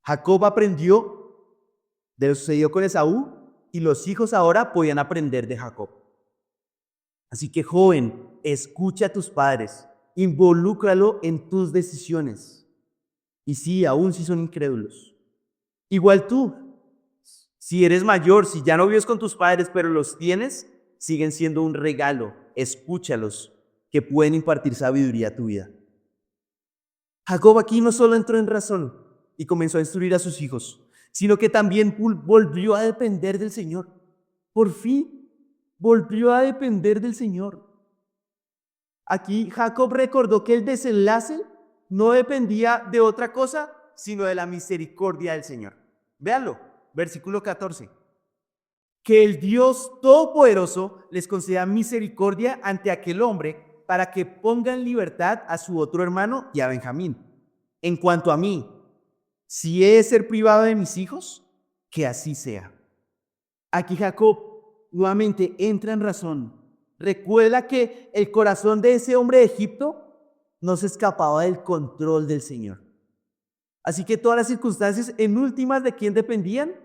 Jacob aprendió de lo que sucedió con Esaú y los hijos ahora podían aprender de Jacob. Así que, joven, escucha a tus padres, involúcralo en tus decisiones. Y sí, aún si son incrédulos. Igual tú, si eres mayor, si ya no vives con tus padres, pero los tienes, siguen siendo un regalo. Escúchalos, que pueden impartir sabiduría a tu vida. Jacob aquí no solo entró en razón y comenzó a instruir a sus hijos, sino que también volvió a depender del Señor. Por fin, volvió a depender del Señor. Aquí Jacob recordó que el desenlace no dependía de otra cosa, sino de la misericordia del Señor. Véanlo, versículo 14. Que el Dios Todopoderoso les conceda misericordia ante aquel hombre para que ponga en libertad a su otro hermano y a Benjamín. En cuanto a mí, si he de ser privado de mis hijos, que así sea. Aquí Jacob nuevamente entra en razón. Recuerda que el corazón de ese hombre de Egipto no se escapaba del control del Señor. Así que todas las circunstancias en últimas, ¿de quién dependían?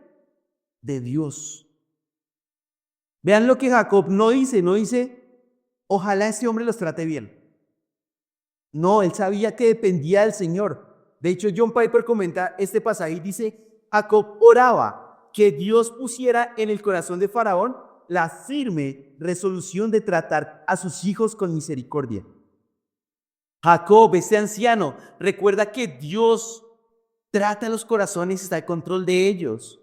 De Dios. Vean lo que Jacob no dice, ojalá ese hombre los trate bien. No, él sabía que dependía del Señor. De hecho, John Piper comenta este pasaje y dice, Jacob oraba que Dios pusiera en el corazón de Faraón la firme resolución de tratar a sus hijos con misericordia. Jacob, este anciano, recuerda que Dios trata los corazones y está en control de ellos.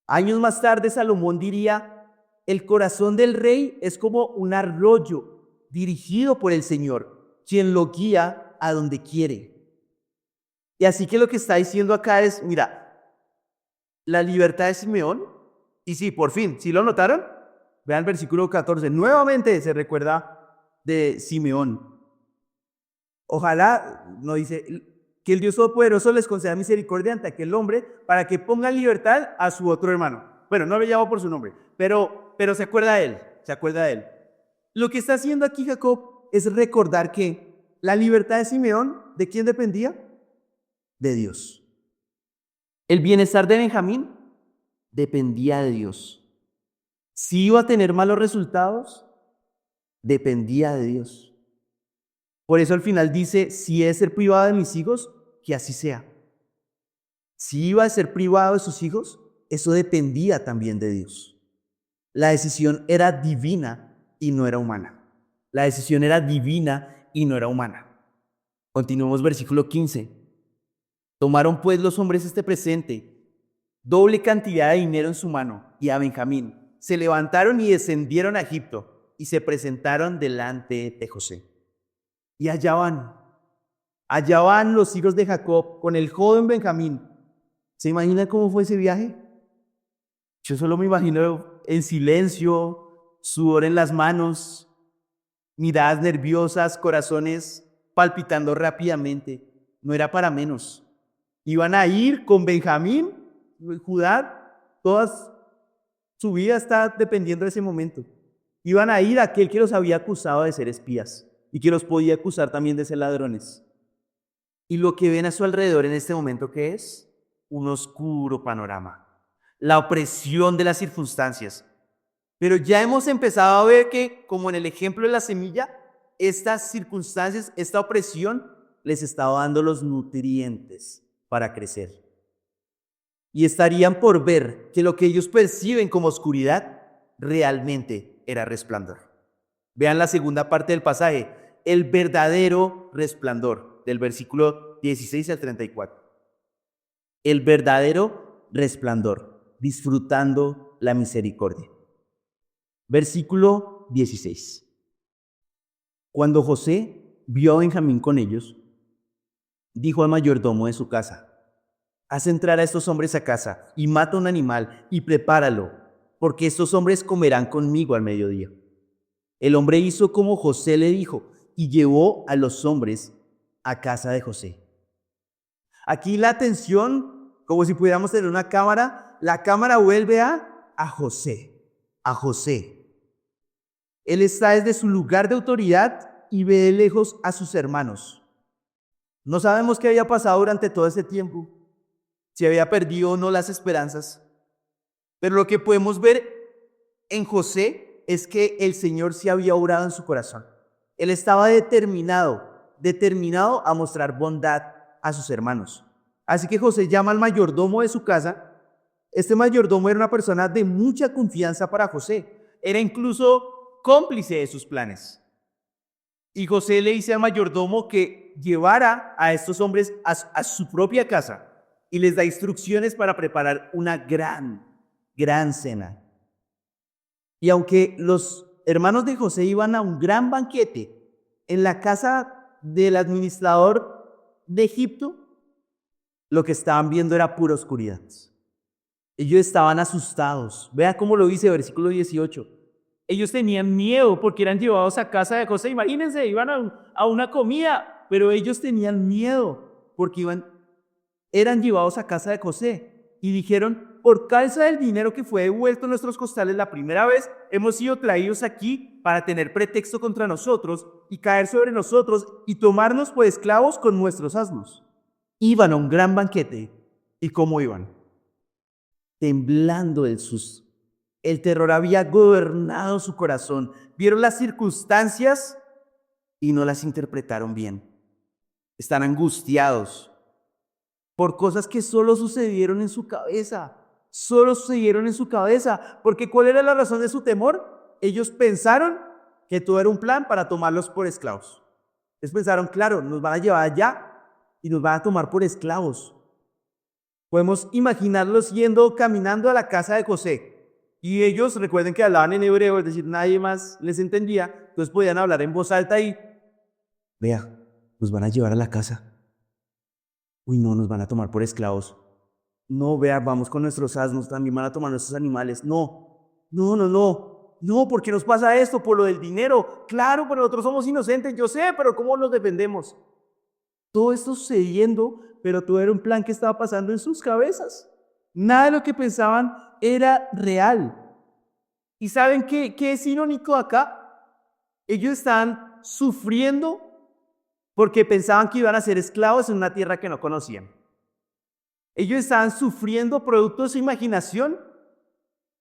Años más tarde, Salomón diría, el corazón del rey es como un arroyo dirigido por el Señor, quien lo guía a donde quiere. Y así que lo que está diciendo acá es, mira, la libertad de Simeón, y sí, por fin, ¿sí lo notaron? Vean el versículo 14, nuevamente se recuerda de Simeón. Ojalá, no dice, que el Dios Todopoderoso les conceda misericordia ante aquel hombre para que ponga en libertad a su otro hermano. Bueno, no le llamo por su nombre, pero se acuerda de él. Lo que está haciendo aquí Jacob es recordar que la libertad de Simeón, ¿de quién dependía? De Dios. El bienestar de Benjamín dependía de Dios. Si iba a tener malos resultados, dependía de Dios. Por eso al final dice, si he de ser privado de mis hijos, que así sea. Si iba a ser privado de sus hijos, eso dependía también de Dios. La decisión era divina y no era humana. La decisión era divina y no era humana. Continuemos versículo 15. Tomaron pues los hombres este presente, doble cantidad de dinero en su mano, y a Benjamín. Se levantaron y descendieron a Egipto y se presentaron delante de José. Y allá van los hijos de Jacob con el joven Benjamín. ¿Se imagina cómo fue ese viaje? Yo solo me imagino en silencio, sudor en las manos, miradas nerviosas, corazones palpitando rápidamente. No era para menos. Iban a ir con Benjamín, Judá, toda su vida está dependiendo de ese momento. Iban a ir a aquel que los había acusado de ser espías y que los podía acusar también de ser ladrones. Y lo que ven a su alrededor en este momento, ¿qué es? Un oscuro panorama. La opresión de las circunstancias. Pero ya hemos empezado a ver que, como en el ejemplo de la semilla, estas circunstancias, esta opresión, les estaba dando los nutrientes para crecer. Y estarían por ver que lo que ellos perciben como oscuridad realmente era resplandor. Vean la segunda parte del pasaje, el verdadero resplandor, del versículo 16 al 34. El verdadero resplandor, disfrutando la misericordia. Versículo 16. Cuando José vio a Benjamín con ellos, dijo al mayordomo de su casa: haz entrar a estos hombres a casa y mata un animal y prepáralo, porque estos hombres comerán conmigo al mediodía. El hombre hizo como José le dijo y llevó a los hombres a casa de José. Aquí la atención, como si pudiéramos tener una cámara, la cámara vuelve a José, a José. Él está desde su lugar de autoridad y ve de lejos a sus hermanos. No sabemos qué había pasado durante todo ese tiempo, si había perdido o no las esperanzas. Pero lo que podemos ver en José es que el Señor sí había obrado en su corazón. Él estaba determinado a mostrar bondad a sus hermanos. Así que José llama al mayordomo de su casa. Este mayordomo era una persona de mucha confianza para José. Era incluso cómplice de sus planes. Y José le dice al mayordomo que llevara a estos hombres a su propia casa y les da instrucciones para preparar una gran cena. Y aunque los hermanos de José iban a un gran banquete en la casa del administrador de Egipto, lo que estaban viendo era pura oscuridad. Ellos estaban asustados. Vea cómo lo dice versículo 18. Ellos tenían miedo porque eran llevados a casa de José. Imagínense, iban a una comida, pero ellos tenían miedo porque eran llevados a casa de José. Y dijeron: por causa del dinero que fue devuelto en nuestros costales la primera vez, hemos sido traídos aquí para tener pretexto contra nosotros y caer sobre nosotros y tomarnos por esclavos con nuestros asnos. Iban a un gran banquete. ¿Y cómo iban? Temblando del susto. El terror había gobernado su corazón. Vieron las circunstancias y no las interpretaron bien. Están angustiados por cosas que solo sucedieron en su cabeza. Solo sucedieron en su cabeza. Porque ¿cuál era la razón de su temor? Ellos pensaron que todo era un plan para tomarlos por esclavos. Ellos pensaron: claro, nos van a llevar allá y nos van a tomar por esclavos. Podemos imaginarlos caminando a la casa de José. Y ellos, recuerden que hablaban en hebreo, es decir, nadie más les entendía. Entonces podían hablar en voz alta y: vea, nos van a llevar a la casa. Uy, no, nos van a tomar por esclavos. No, vea, vamos con nuestros asnos, también van a tomar nuestros animales. No, ¿por qué nos pasa esto? Por lo del dinero. Claro, pero nosotros somos inocentes, yo sé, pero ¿cómo nos defendemos? Todo esto sucediendo, pero todo era un plan que estaba pasando en sus cabezas. Nada de lo que pensaban era real. ¿Y saben qué es irónico acá? Ellos estaban sufriendo porque pensaban que iban a ser esclavos en una tierra que no conocían. Ellos estaban sufriendo producto de su imaginación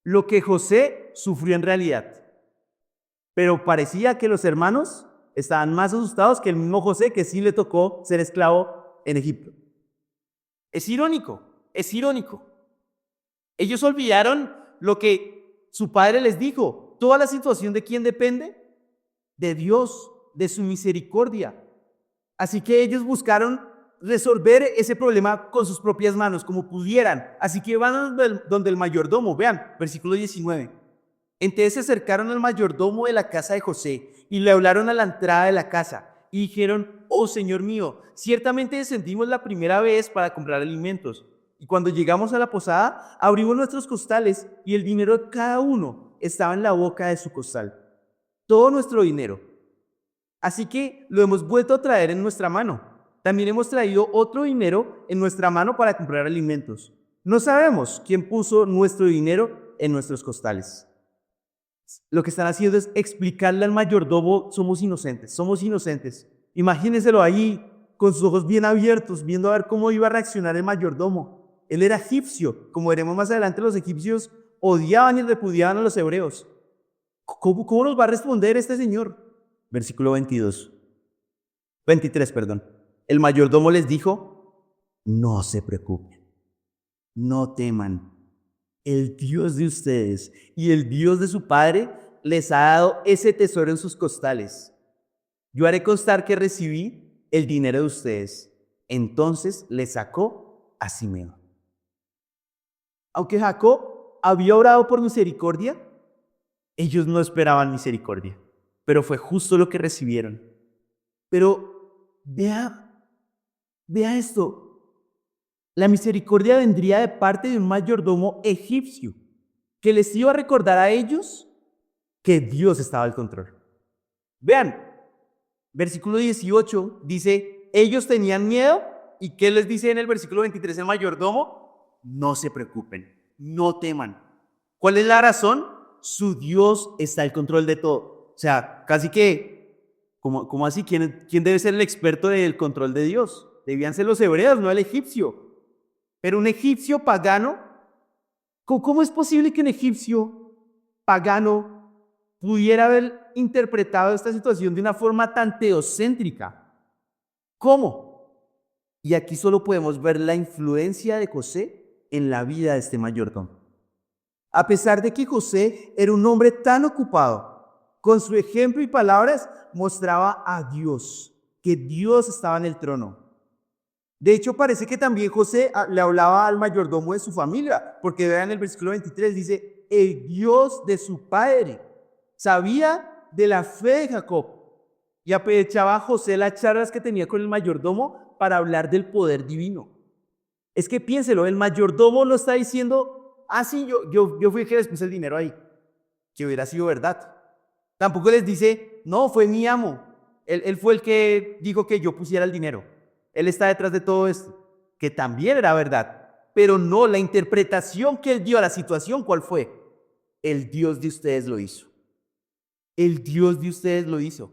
lo que José sufrió en realidad. Pero parecía que los hermanos estaban más asustados que el mismo José, que sí le tocó ser esclavo en Egipto. Es irónico. Ellos olvidaron lo que su padre les dijo. Toda la situación, ¿de quién depende? De Dios, de su misericordia. Así que ellos buscaron resolver ese problema con sus propias manos, como pudieran. Así que van donde el mayordomo. Vean, versículo 19. Entonces se acercaron al mayordomo de la casa de José y le hablaron a la entrada de la casa y dijeron: oh Señor mío, ciertamente descendimos la primera vez para comprar alimentos, y cuando llegamos a la posada abrimos nuestros costales y el dinero de cada uno estaba en la boca de su costal, todo nuestro dinero. Así que lo hemos vuelto a traer en nuestra mano. También hemos traído otro dinero en nuestra mano para comprar alimentos. No sabemos quién puso nuestro dinero en nuestros costales. Lo que están haciendo es explicarle al mayordomo: somos inocentes. Imagínenselo ahí, con sus ojos bien abiertos, viendo a ver cómo iba a reaccionar el mayordomo. Él era egipcio. Como veremos más adelante, los egipcios odiaban y repudiaban a los hebreos. ¿Cómo nos va a responder este señor? Versículo 23. El mayordomo les dijo: no se preocupen, no teman. El Dios de ustedes y el Dios de su padre les ha dado ese tesoro en sus costales. Yo haré constar que recibí el dinero de ustedes. Entonces le sacó a Simeón. Aunque Jacob había orado por misericordia, ellos no esperaban misericordia, pero fue justo lo que recibieron. Pero vea esto. La misericordia vendría de parte de un mayordomo egipcio que les iba a recordar a ellos que Dios estaba al control. Vean, versículo 18 dice, ellos tenían miedo. ¿Y qué les dice en el versículo 23 el mayordomo? No se preocupen, no teman. ¿Cuál es la razón? Su Dios está al control de todo. O sea, casi que, ¿cómo así? ¿Quién debe ser el experto del control de Dios? Debían ser los hebreos, no el egipcio. Pero un egipcio pagano, ¿cómo es posible que un egipcio pagano pudiera haber interpretado esta situación de una forma tan teocéntrica? ¿Cómo? Y aquí solo podemos ver la influencia de José en la vida de este mayordomo. A pesar de que José era un hombre tan ocupado, con su ejemplo y palabras mostraba a Dios, que Dios estaba en el trono. De hecho, parece que también José le hablaba al mayordomo de su familia, porque vean el versículo 23, dice, el Dios de su padre sabía de la fe de Jacob y aprovechaba a José las charlas que tenía con el mayordomo para hablar del poder divino. Es que piénselo, el mayordomo lo está diciendo, sí, yo fui el que les puse el dinero ahí, que hubiera sido verdad. Tampoco les dice, no, fue mi amo, él fue el que dijo que yo pusiera el dinero. Él está detrás de todo esto, que también era verdad, pero no, la interpretación que él dio a la situación, ¿cuál fue? El Dios de ustedes lo hizo. El Dios de ustedes lo hizo.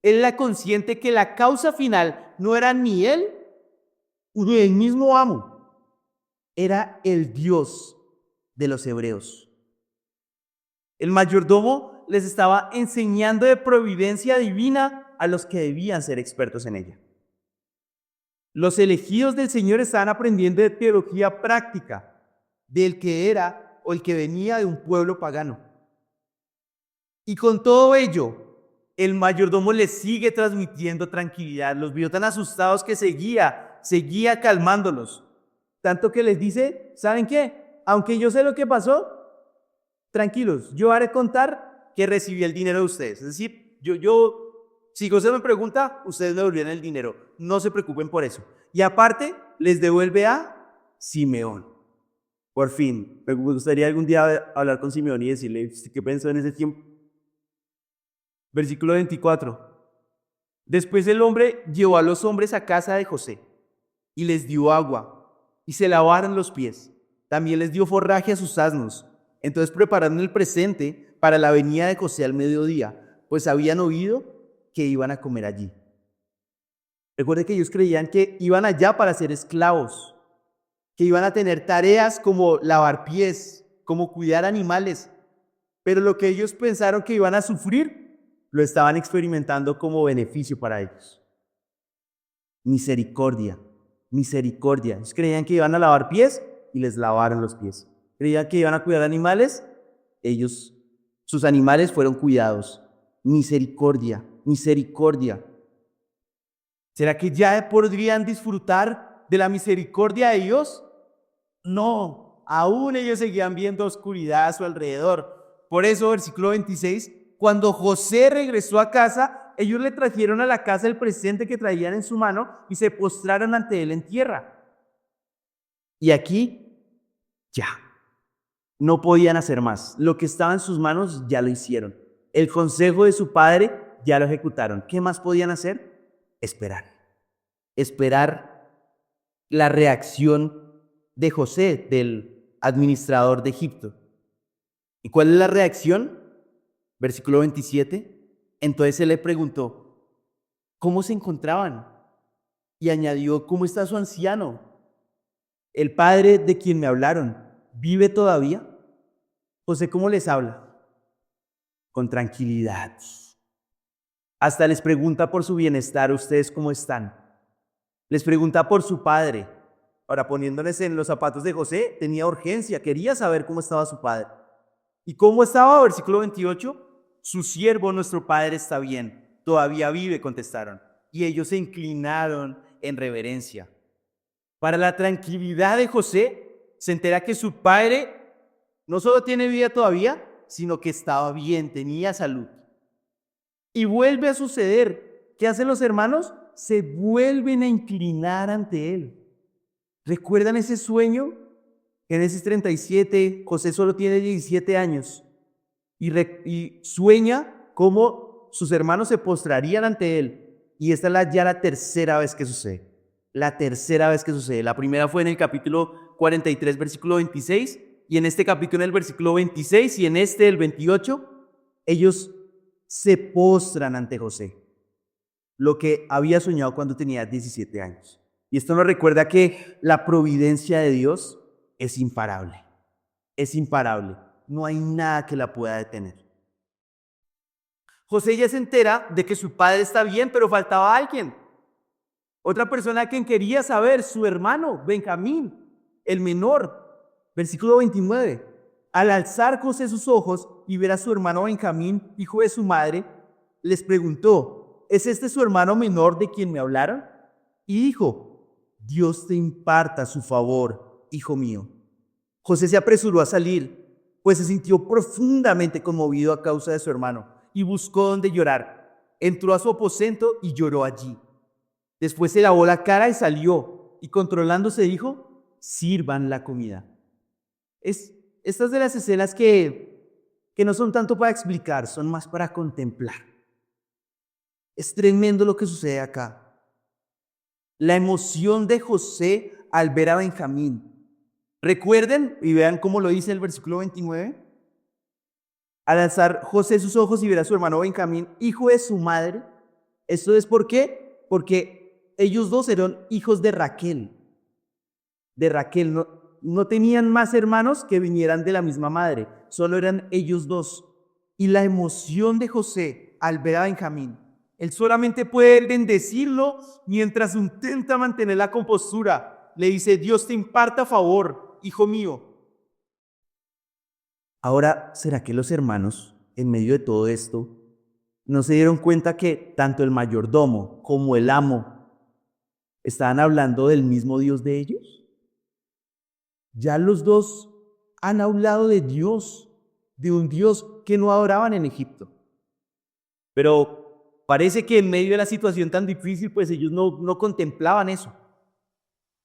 Él era consciente que la causa final no era ni él ni el mismo amo, era el Dios de los hebreos. El mayordomo les estaba enseñando de providencia divina a los que debían ser expertos en ella. Los elegidos del Señor estaban aprendiendo de teología práctica del que era o el que venía de un pueblo pagano. Y con todo ello, el mayordomo les sigue transmitiendo tranquilidad. Los vio tan asustados que seguía calmándolos. Tanto que les dice, ¿saben qué? Aunque yo sé lo que pasó, tranquilos, yo haré contar que recibí el dinero de ustedes. Es decir, si José me pregunta, ustedes me devolvieron el dinero. No se preocupen por eso. Y aparte, les devuelve a Simeón. Por fin, me gustaría algún día hablar con Simeón y decirle qué pensó en ese tiempo. Versículo 24. Después el hombre llevó a los hombres a casa de José y les dio agua y se lavaron los pies. También les dio forraje a sus asnos. Entonces prepararon el presente para la venida de José al mediodía, pues habían oído que iban a comer allí. Recuerde que ellos creían que iban allá para ser esclavos, que iban a tener tareas como lavar pies, como cuidar animales, pero lo que ellos pensaron que iban a sufrir, lo estaban experimentando como beneficio para ellos. Misericordia, misericordia. Ellos creían que iban a lavar pies y les lavaron los pies. Creían que iban a cuidar animales, sus animales fueron cuidados. Misericordia, misericordia. ¿Será que ya podrían disfrutar de la misericordia de Dios? No, aún ellos seguían viendo oscuridad a su alrededor. Por eso, versículo 26, cuando José regresó a casa, ellos le trajeron a la casa el presente que traían en su mano y se postraron ante él en tierra. Y aquí, ya, no podían hacer más. Lo que estaba en sus manos ya lo hicieron. El consejo de su padre ya lo ejecutaron. ¿Qué más podían hacer? Esperar. Esperar la reacción de José, del administrador de Egipto. ¿Y cuál es la reacción? Versículo 27. Entonces él le preguntó, ¿cómo se encontraban? Y añadió, ¿cómo está su anciano? El padre de quien me hablaron, ¿vive todavía? José, ¿cómo les habla? Con tranquilidad. Hasta les pregunta por su bienestar, ¿ustedes cómo están? Les pregunta por su padre. Ahora, poniéndoles en los zapatos de José, tenía urgencia, quería saber cómo estaba su padre. ¿Y cómo estaba? Versículo 28. Su siervo, nuestro padre, está bien, todavía vive, contestaron. Y ellos se inclinaron en reverencia. Para la tranquilidad de José, se entera que su padre No solo tiene vida todavía, sino que estaba bien, tenía salud. Y vuelve a suceder. ¿Qué hacen los hermanos? Se vuelven a inclinar ante él. ¿Recuerdan ese sueño? Génesis 37, José solo tiene 17 años y sueña cómo sus hermanos se postrarían ante él. Y esta es ya la tercera vez que sucede. La tercera vez que sucede. La primera fue en el capítulo 43, versículo 26, y en este capítulo, en el versículo 26, y en este, el 28, ellos se postran ante José, lo que había soñado cuando tenía 17 años. Y esto nos recuerda que la providencia de Dios es imparable. Es imparable. No hay nada que la pueda detener. José ya se entera de que su padre está bien, pero faltaba alguien. Otra persona a quien quería saber, su hermano, Benjamín, el menor. Versículo 29. Al alzar José sus ojos y ver a su hermano Benjamín, hijo de su madre, les preguntó, ¿es este su hermano menor de quien me hablaron? Y dijo, Dios te imparta su favor, hijo mío. José se apresuró a salir, pues se sintió profundamente conmovido a causa de su hermano y buscó donde llorar. Entró a su aposento y lloró allí. Después se lavó la cara y salió, y controlándose dijo, sirvan la comida. Estas de las escenas que no son tanto para explicar, son más para contemplar. Es tremendo lo que sucede acá. La emoción de José al ver a Benjamín. Recuerden, y vean cómo lo dice el versículo 29. Al alzar José sus ojos y ver a su hermano Benjamín, hijo de su madre. ¿Esto es por qué? Porque ellos dos eran hijos de Raquel. No tenían más hermanos que vinieran de la misma madre. Solo eran ellos dos. Y la emoción de José al ver a Benjamín. Él solamente puede bendecirlo mientras intenta mantener la compostura. Le dice, Dios te imparta favor, hijo mío. Ahora, ¿será que los hermanos, en medio de todo esto, no se dieron cuenta que tanto el mayordomo como el amo estaban hablando del mismo Dios de ellos? Ya los dos han hablado de Dios, de un Dios que no adoraban en Egipto. Pero parece que en medio de la situación tan difícil, pues ellos no contemplaban eso.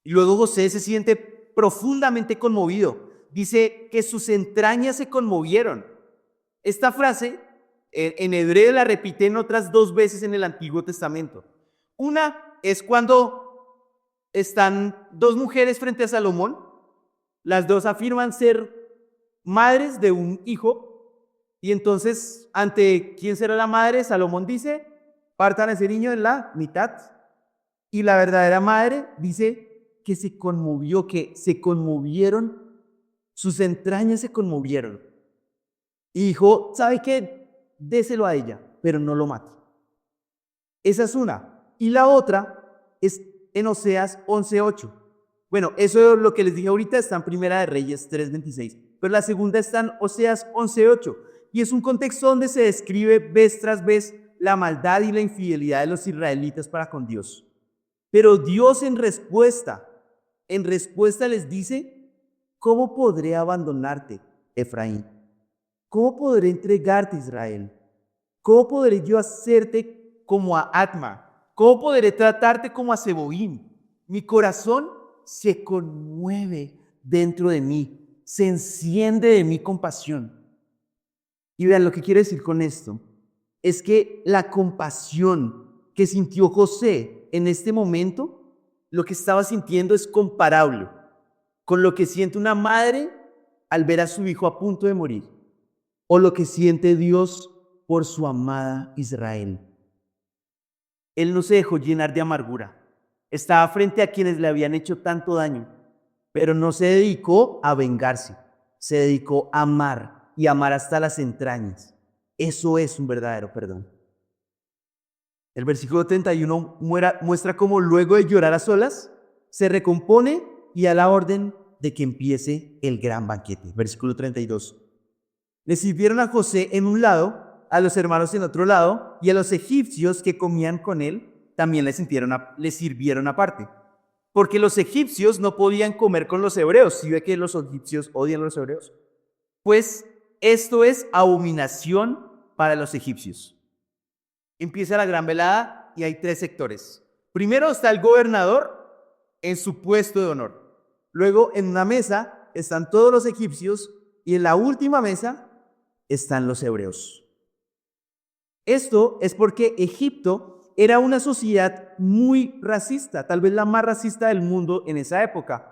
Y luego José se siente profundamente conmovido. Dice que sus entrañas se conmovieron. Esta frase en hebreo la repiten otras 2 veces en el Antiguo Testamento. Una es cuando están 2 mujeres frente a Salomón. Las 2 afirman ser madres de un hijo. Y entonces, ¿ante quién será la madre? Salomón dice, partan a ese niño en la mitad. Y la verdadera madre dice que se conmovieron, sus entrañas se conmovieron. Y dijo, ¿sabe qué? Déselo a ella, pero no lo mate. Esa es una. Y la otra es en Oseas 11:8. Bueno, eso es lo que les dije ahorita, está en Primera de Reyes 3:26. Pero la segunda está en Oseas 11:8. Y es un contexto donde se describe vez tras vez la maldad y la infidelidad de los israelitas para con Dios. Pero Dios en respuesta les dice, ¿cómo podré abandonarte, Efraín? ¿Cómo podré entregarte, Israel? ¿Cómo podré yo hacerte como a Atma? ¿Cómo podré tratarte como a Zeboim? Mi corazón se conmueve dentro de mí, se enciende de mi compasión. Y vean, lo que quiero decir con esto es que la compasión que sintió José en este momento, lo que estaba sintiendo es comparable con lo que siente una madre al ver a su hijo a punto de morir, o lo que siente Dios por su amada Israel. Él no se dejó llenar de amargura. Estaba frente a quienes le habían hecho tanto daño, pero no se dedicó a vengarse, se dedicó a amar y amar hasta las entrañas. Eso es un verdadero perdón. El versículo 31 muestra cómo luego de llorar a solas, se recompone y da la orden de que empiece el gran banquete. Versículo 32. Le sirvieron a José en un lado, a los hermanos en otro lado, y a los egipcios que comían con él también le sirvieron aparte. Porque los egipcios no podían comer con los hebreos. ¿Sí ve que los egipcios odian a los hebreos? pues esto es abominación para los egipcios. Empieza la gran velada y hay 3 sectores. Primero está el gobernador en su puesto de honor. Luego en una mesa están todos los egipcios y en la última mesa están los hebreos. Esto es porque Egipto era una sociedad muy racista, tal vez la más racista del mundo en esa época.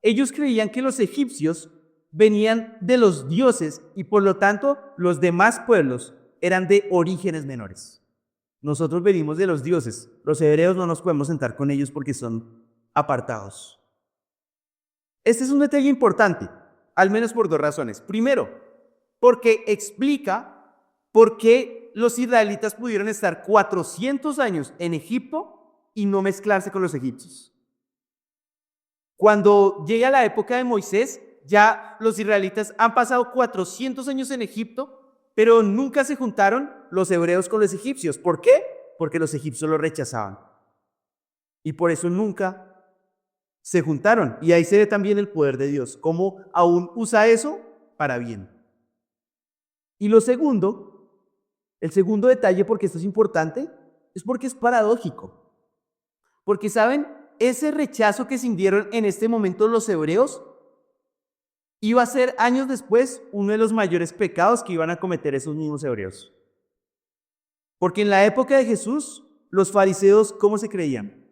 Ellos creían que los egipcios venían de los dioses y por lo tanto los demás pueblos eran de orígenes menores. Nosotros venimos de los dioses. Los hebreos no nos podemos sentar con ellos porque son apartados. Este es un detalle importante, al menos por 2 razones. Primero, porque explica por qué los israelitas pudieron estar 400 años en Egipto y no mezclarse con los egipcios. Cuando llega la época de Moisés, ya los israelitas han pasado 400 años en Egipto, pero nunca se juntaron los hebreos con los egipcios. ¿Por qué? Porque los egipcios los rechazaban. Y por eso nunca se juntaron. Y ahí se ve también el poder de Dios, cómo aún usa eso para bien. Y el segundo detalle, porque esto es importante, es porque es paradójico. Porque, ¿saben? Ese rechazo que sintieron en este momento los hebreos iba a ser años después uno de los mayores pecados que iban a cometer esos mismos hebreos. Porque en la época de Jesús, los fariseos, ¿cómo se creían?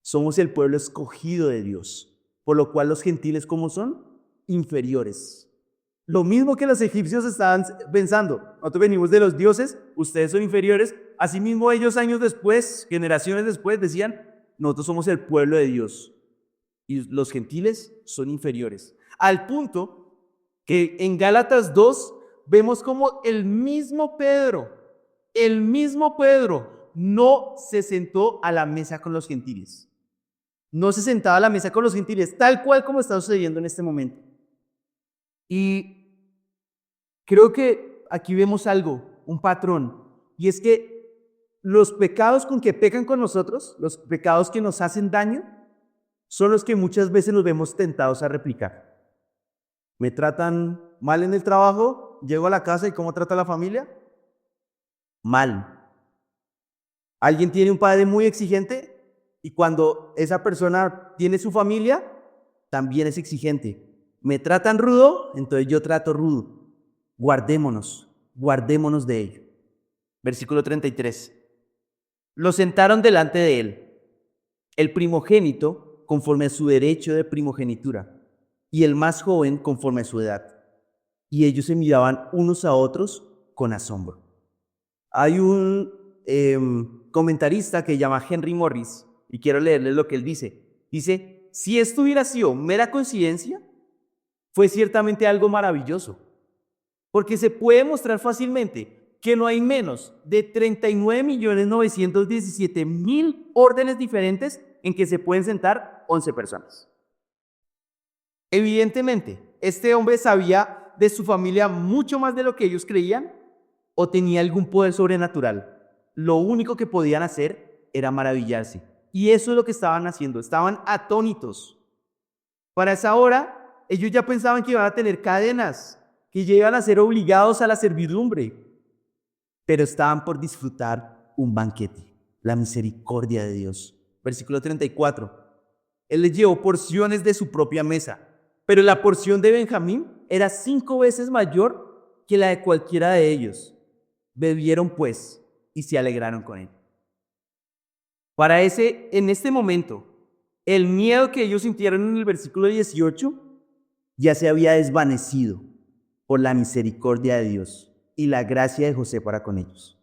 Somos el pueblo escogido de Dios, por lo cual los gentiles, ¿cómo son? Inferiores. Lo mismo que los egipcios estaban pensando, nosotros venimos de los dioses, ustedes son inferiores. Asimismo ellos años después, generaciones después, decían, nosotros somos el pueblo de Dios y los gentiles son inferiores. Al punto que en Gálatas 2 vemos como el mismo Pedro no se sentó a la mesa con los gentiles. No se sentaba a la mesa con los gentiles, tal cual como está sucediendo en este momento. Y creo que aquí vemos algo, un patrón, y es que los pecados con que pecan con nosotros, los pecados que nos hacen daño, son los que muchas veces nos vemos tentados a replicar. Me tratan mal en el trabajo, llego a la casa y ¿cómo trata a la familia? Mal. Alguien tiene un padre muy exigente y cuando esa persona tiene su familia, también es exigente. Me tratan rudo, entonces yo trato rudo. Guardémonos de ello. Versículo 33. Lo sentaron delante de él, el primogénito conforme a su derecho de primogenitura, y el más joven conforme a su edad. Y ellos se miraban unos a otros con asombro. Hay un comentarista que se llama Henry Morris, y quiero leerles lo que él dice. Dice, si esto hubiera sido mera coincidencia, fue ciertamente algo maravilloso, porque se puede mostrar fácilmente que no hay menos de 39.917.000 órdenes diferentes en que se pueden sentar 11 personas. Evidentemente, este hombre sabía de su familia mucho más de lo que ellos creían o tenía algún poder sobrenatural. Lo único que podían hacer era maravillarse. Y eso es lo que estaban haciendo. Estaban atónitos. Para esa hora, ellos ya pensaban que iban a tener cadenas, que ya iban a ser obligados a la servidumbre. Pero estaban por disfrutar un banquete, la misericordia de Dios. Versículo 34. Él les llevó porciones de su propia mesa, pero la porción de Benjamín era 5 veces mayor que la de cualquiera de ellos. Bebieron pues y se alegraron con él. En este momento, el miedo que ellos sintieron en el versículo 18 ya se había desvanecido por la misericordia de Dios y la gracia de José para con ellos.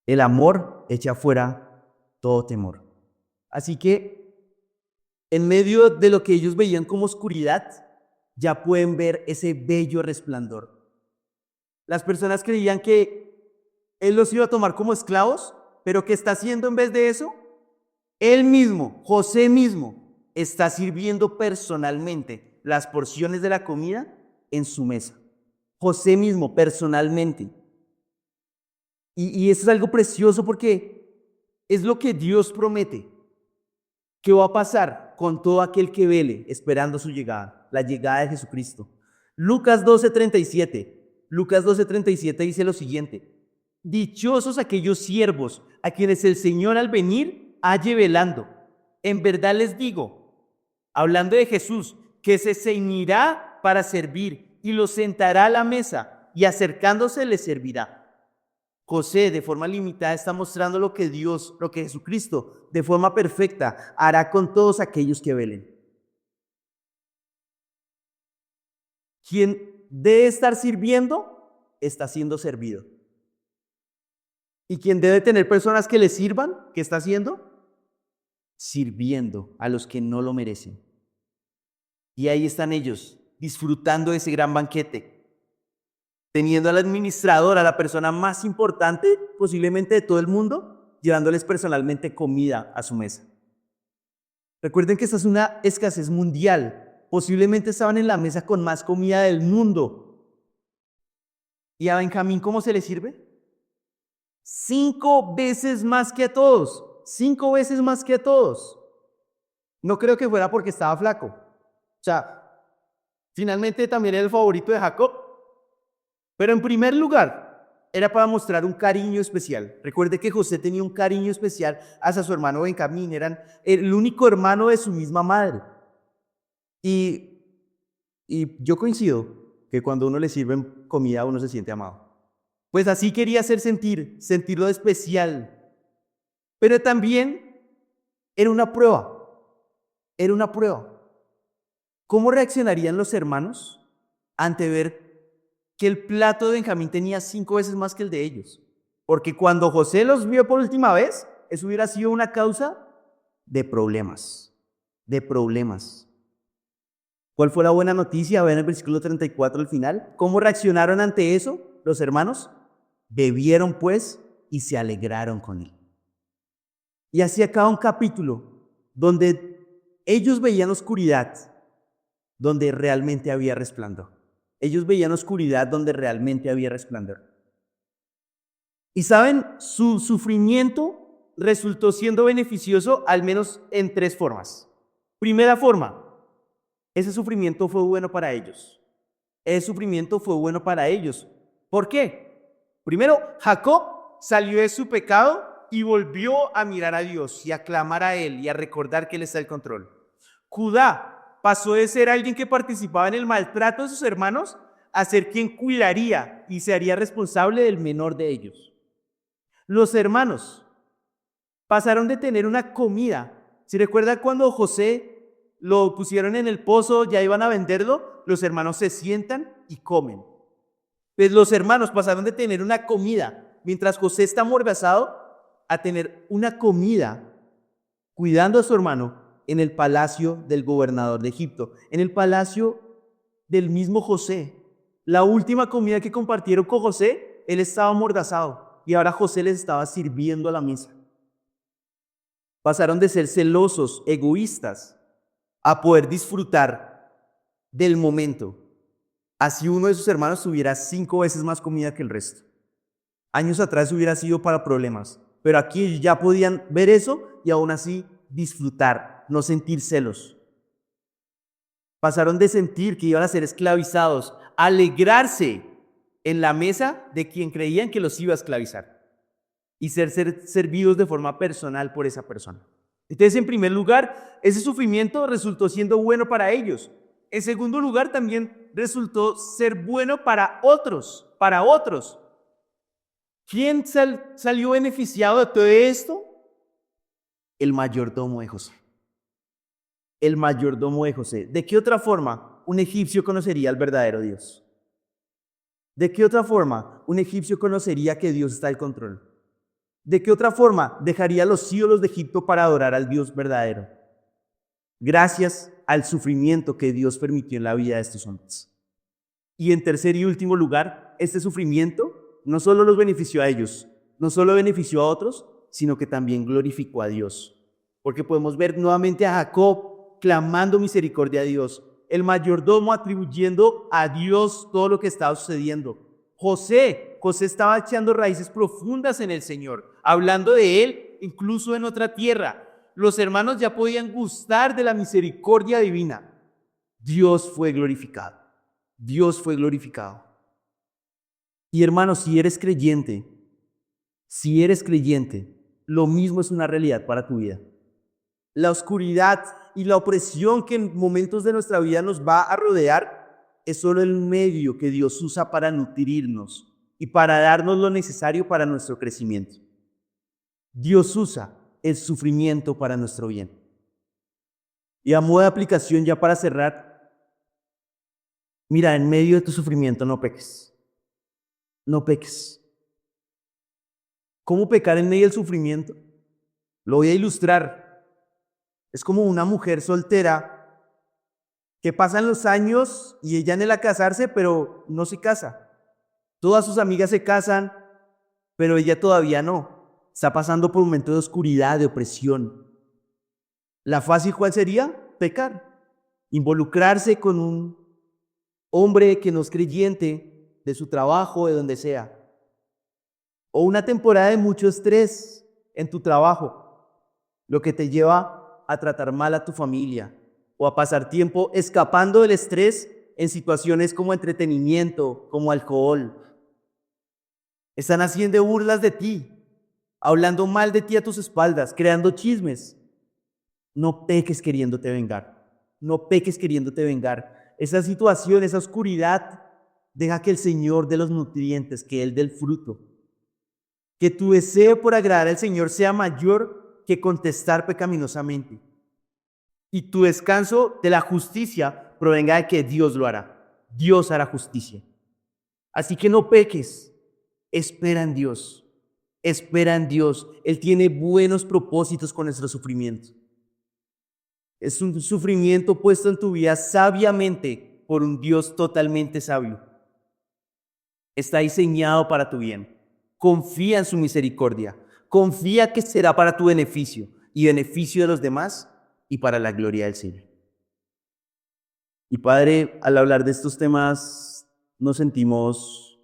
El amor echa fuera todo temor. Así que, en medio de lo que ellos veían como oscuridad, ya pueden ver ese bello resplandor. Las personas creían que él los iba a tomar como esclavos, pero ¿qué está haciendo en vez de eso? Él mismo, José mismo, está sirviendo personalmente las porciones de la comida en su mesa. José mismo, personalmente. Y eso es algo precioso porque es lo que Dios promete. ¿Qué va a pasar con todo aquel que vele esperando su llegada, la llegada de Jesucristo? Lucas 12:37. Lucas 12:37 dice lo siguiente. Dichosos aquellos siervos a quienes el Señor al venir halle velando. En verdad les digo, hablando de Jesús, que se ceñirá para servir y los sentará a la mesa y acercándose les servirá. José, de forma limitada, está mostrando lo que Dios, lo que Jesucristo, de forma perfecta, hará con todos aquellos que velen. Quien debe estar sirviendo, está siendo servido. ¿Y quien debe tener personas que le sirvan? ¿Qué está haciendo? Sirviendo a los que no lo merecen. Y ahí están ellos, disfrutando de ese gran banquete, teniendo al administrador, a la persona más importante posiblemente de todo el mundo, llevándoles personalmente comida a su mesa. Recuerden que esta es una escasez mundial. Posiblemente estaban en la mesa con más comida del mundo. ¿Y a Benjamín cómo se le sirve? 5 veces más que a todos. 5 veces más que a todos. No creo que fuera porque estaba flaco. O sea, finalmente también era el favorito de Jacob. Pero en primer lugar, era para mostrar un cariño especial. Recuerde que José tenía un cariño especial hacia su hermano Benjamín. Eran el único hermano de su misma madre. Y yo coincido que cuando uno le sirven comida, uno se siente amado. Pues así quería hacer sentirlo especial. Pero también era una prueba. Era una prueba. ¿Cómo reaccionarían los hermanos ante ver que el plato de Benjamín tenía 5 veces más que el de ellos? Porque cuando José los vio por última vez, eso hubiera sido una causa de problemas. De problemas. ¿Cuál fue la buena noticia? Vean el versículo 34 al final. ¿Cómo reaccionaron ante eso los hermanos? Bebieron pues y se alegraron con él. Y así acaba un capítulo donde ellos veían oscuridad, donde realmente había resplandor. Ellos veían oscuridad donde realmente había resplandor. Y saben, su sufrimiento resultó siendo beneficioso al menos en 3 formas. Primera forma, ese sufrimiento fue bueno para ellos. Ese sufrimiento fue bueno para ellos. ¿Por qué? Primero, Jacob salió de su pecado y volvió a mirar a Dios y a clamar a Él y a recordar que Él está al control. Judá pasó de ser alguien que participaba en el maltrato de sus hermanos a ser quien cuidaría y se haría responsable del menor de ellos. Los hermanos pasaron de tener una comida. ¿Se recuerda cuando José lo pusieron en el pozo, ya iban a venderlo? Los hermanos se sientan y comen. Pues los hermanos pasaron de tener una comida mientras José está amordazado a tener una comida cuidando a su hermano en el palacio del gobernador de Egipto, en el palacio del mismo José. La última comida que compartieron con José, él estaba amordazado y ahora José les estaba sirviendo a la mesa. Pasaron de ser celosos, egoístas, a poder disfrutar del momento. Así uno de sus hermanos tuviera 5 veces más comida que el resto. Años atrás hubiera sido para problemas, pero aquí ya podían ver eso y aún así disfrutar, no sentir celos. Pasaron de sentir que iban a ser esclavizados, a alegrarse en la mesa de quien creían que los iba a esclavizar y ser servidos de forma personal por esa persona. Entonces, en primer lugar, ese sufrimiento resultó siendo bueno para ellos. En segundo lugar, también resultó ser bueno para otros, ¿Quién salió beneficiado de todo esto? El mayordomo de José. El mayordomo de José. ¿De qué otra forma un egipcio conocería al verdadero Dios? ¿De qué otra forma un egipcio conocería que Dios está al control? ¿De qué otra forma dejaría los ídolos de Egipto para adorar al Dios verdadero? Gracias al sufrimiento que Dios permitió en la vida de estos hombres. Y en tercer y último lugar, este sufrimiento no solo los benefició a ellos, no solo benefició a otros, sino que también glorificó a Dios. Porque podemos ver nuevamente a Jacob clamando misericordia a Dios, el mayordomo atribuyendo a Dios todo lo que estaba sucediendo. José estaba echando raíces profundas en el Señor, hablando de Él incluso en otra tierra. Los hermanos ya podían gustar de la misericordia divina. Dios fue glorificado. Dios fue glorificado. Y hermano, si eres creyente, lo mismo es una realidad para tu vida. La oscuridad y la opresión que en momentos de nuestra vida nos va a rodear es solo el medio que Dios usa para nutrirnos y para darnos lo necesario para nuestro crecimiento. Dios usa el sufrimiento para nuestro bien. Y a modo de aplicación, ya para cerrar, mira, en medio de tu sufrimiento no peques. No peques. ¿Cómo pecar en medio del sufrimiento? Lo voy a ilustrar. Es como una mujer soltera que pasan los años y ella anhela casarse, pero no se casa. Todas sus amigas se casan, pero ella todavía no. Está pasando por un momento de oscuridad, de opresión. ¿La fácil cuál sería? Pecar. Involucrarse con un hombre que no es creyente, de su trabajo, de donde sea. O una temporada de mucho estrés en tu trabajo, lo que te lleva a tratar mal a tu familia o a pasar tiempo escapando del estrés en situaciones como entretenimiento, como alcohol. Están haciendo burlas de ti, hablando mal de ti a tus espaldas, creando chismes. No peques queriéndote vengar. No peques queriéndote vengar. Esa situación, esa oscuridad, deja que el Señor dé los nutrientes, que Él dé el fruto. Que tu deseo por agradar al Señor sea mayor que contestar pecaminosamente. Y tu descanso de la justicia provenga de que Dios lo hará. Dios hará justicia. Así que no peques. Espera en Dios. Espera en Dios. Él tiene buenos propósitos con nuestro sufrimiento. Es un sufrimiento puesto en tu vida sabiamente por un Dios totalmente sabio. Está diseñado para tu bien. Confía en su misericordia. Confía que será para tu beneficio y beneficio de los demás y para la gloria del Señor. Y Padre, al hablar de estos temas nos sentimos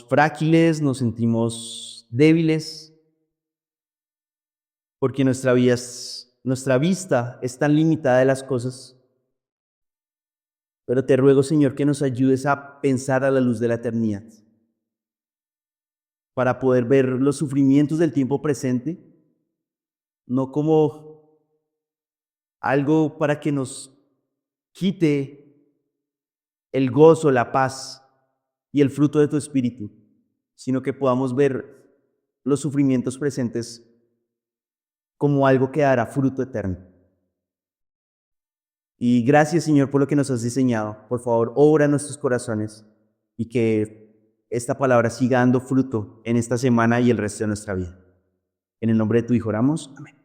frágiles, nos sentimos débiles, porque nuestra vista es tan limitada de las cosas. Pero te ruego, Señor, que nos ayudes a pensar a la luz de la eternidad, para poder ver los sufrimientos del tiempo presente, no como algo para que nos quite el gozo, la paz y el fruto de tu espíritu, sino que podamos ver los sufrimientos presentes como algo que dará fruto eterno. Y gracias, Señor, por lo que nos has diseñado. Por favor, obra en nuestros corazones y que esta palabra siga dando fruto en esta semana y el resto de nuestra vida. En el nombre de tu Hijo oramos. Amén.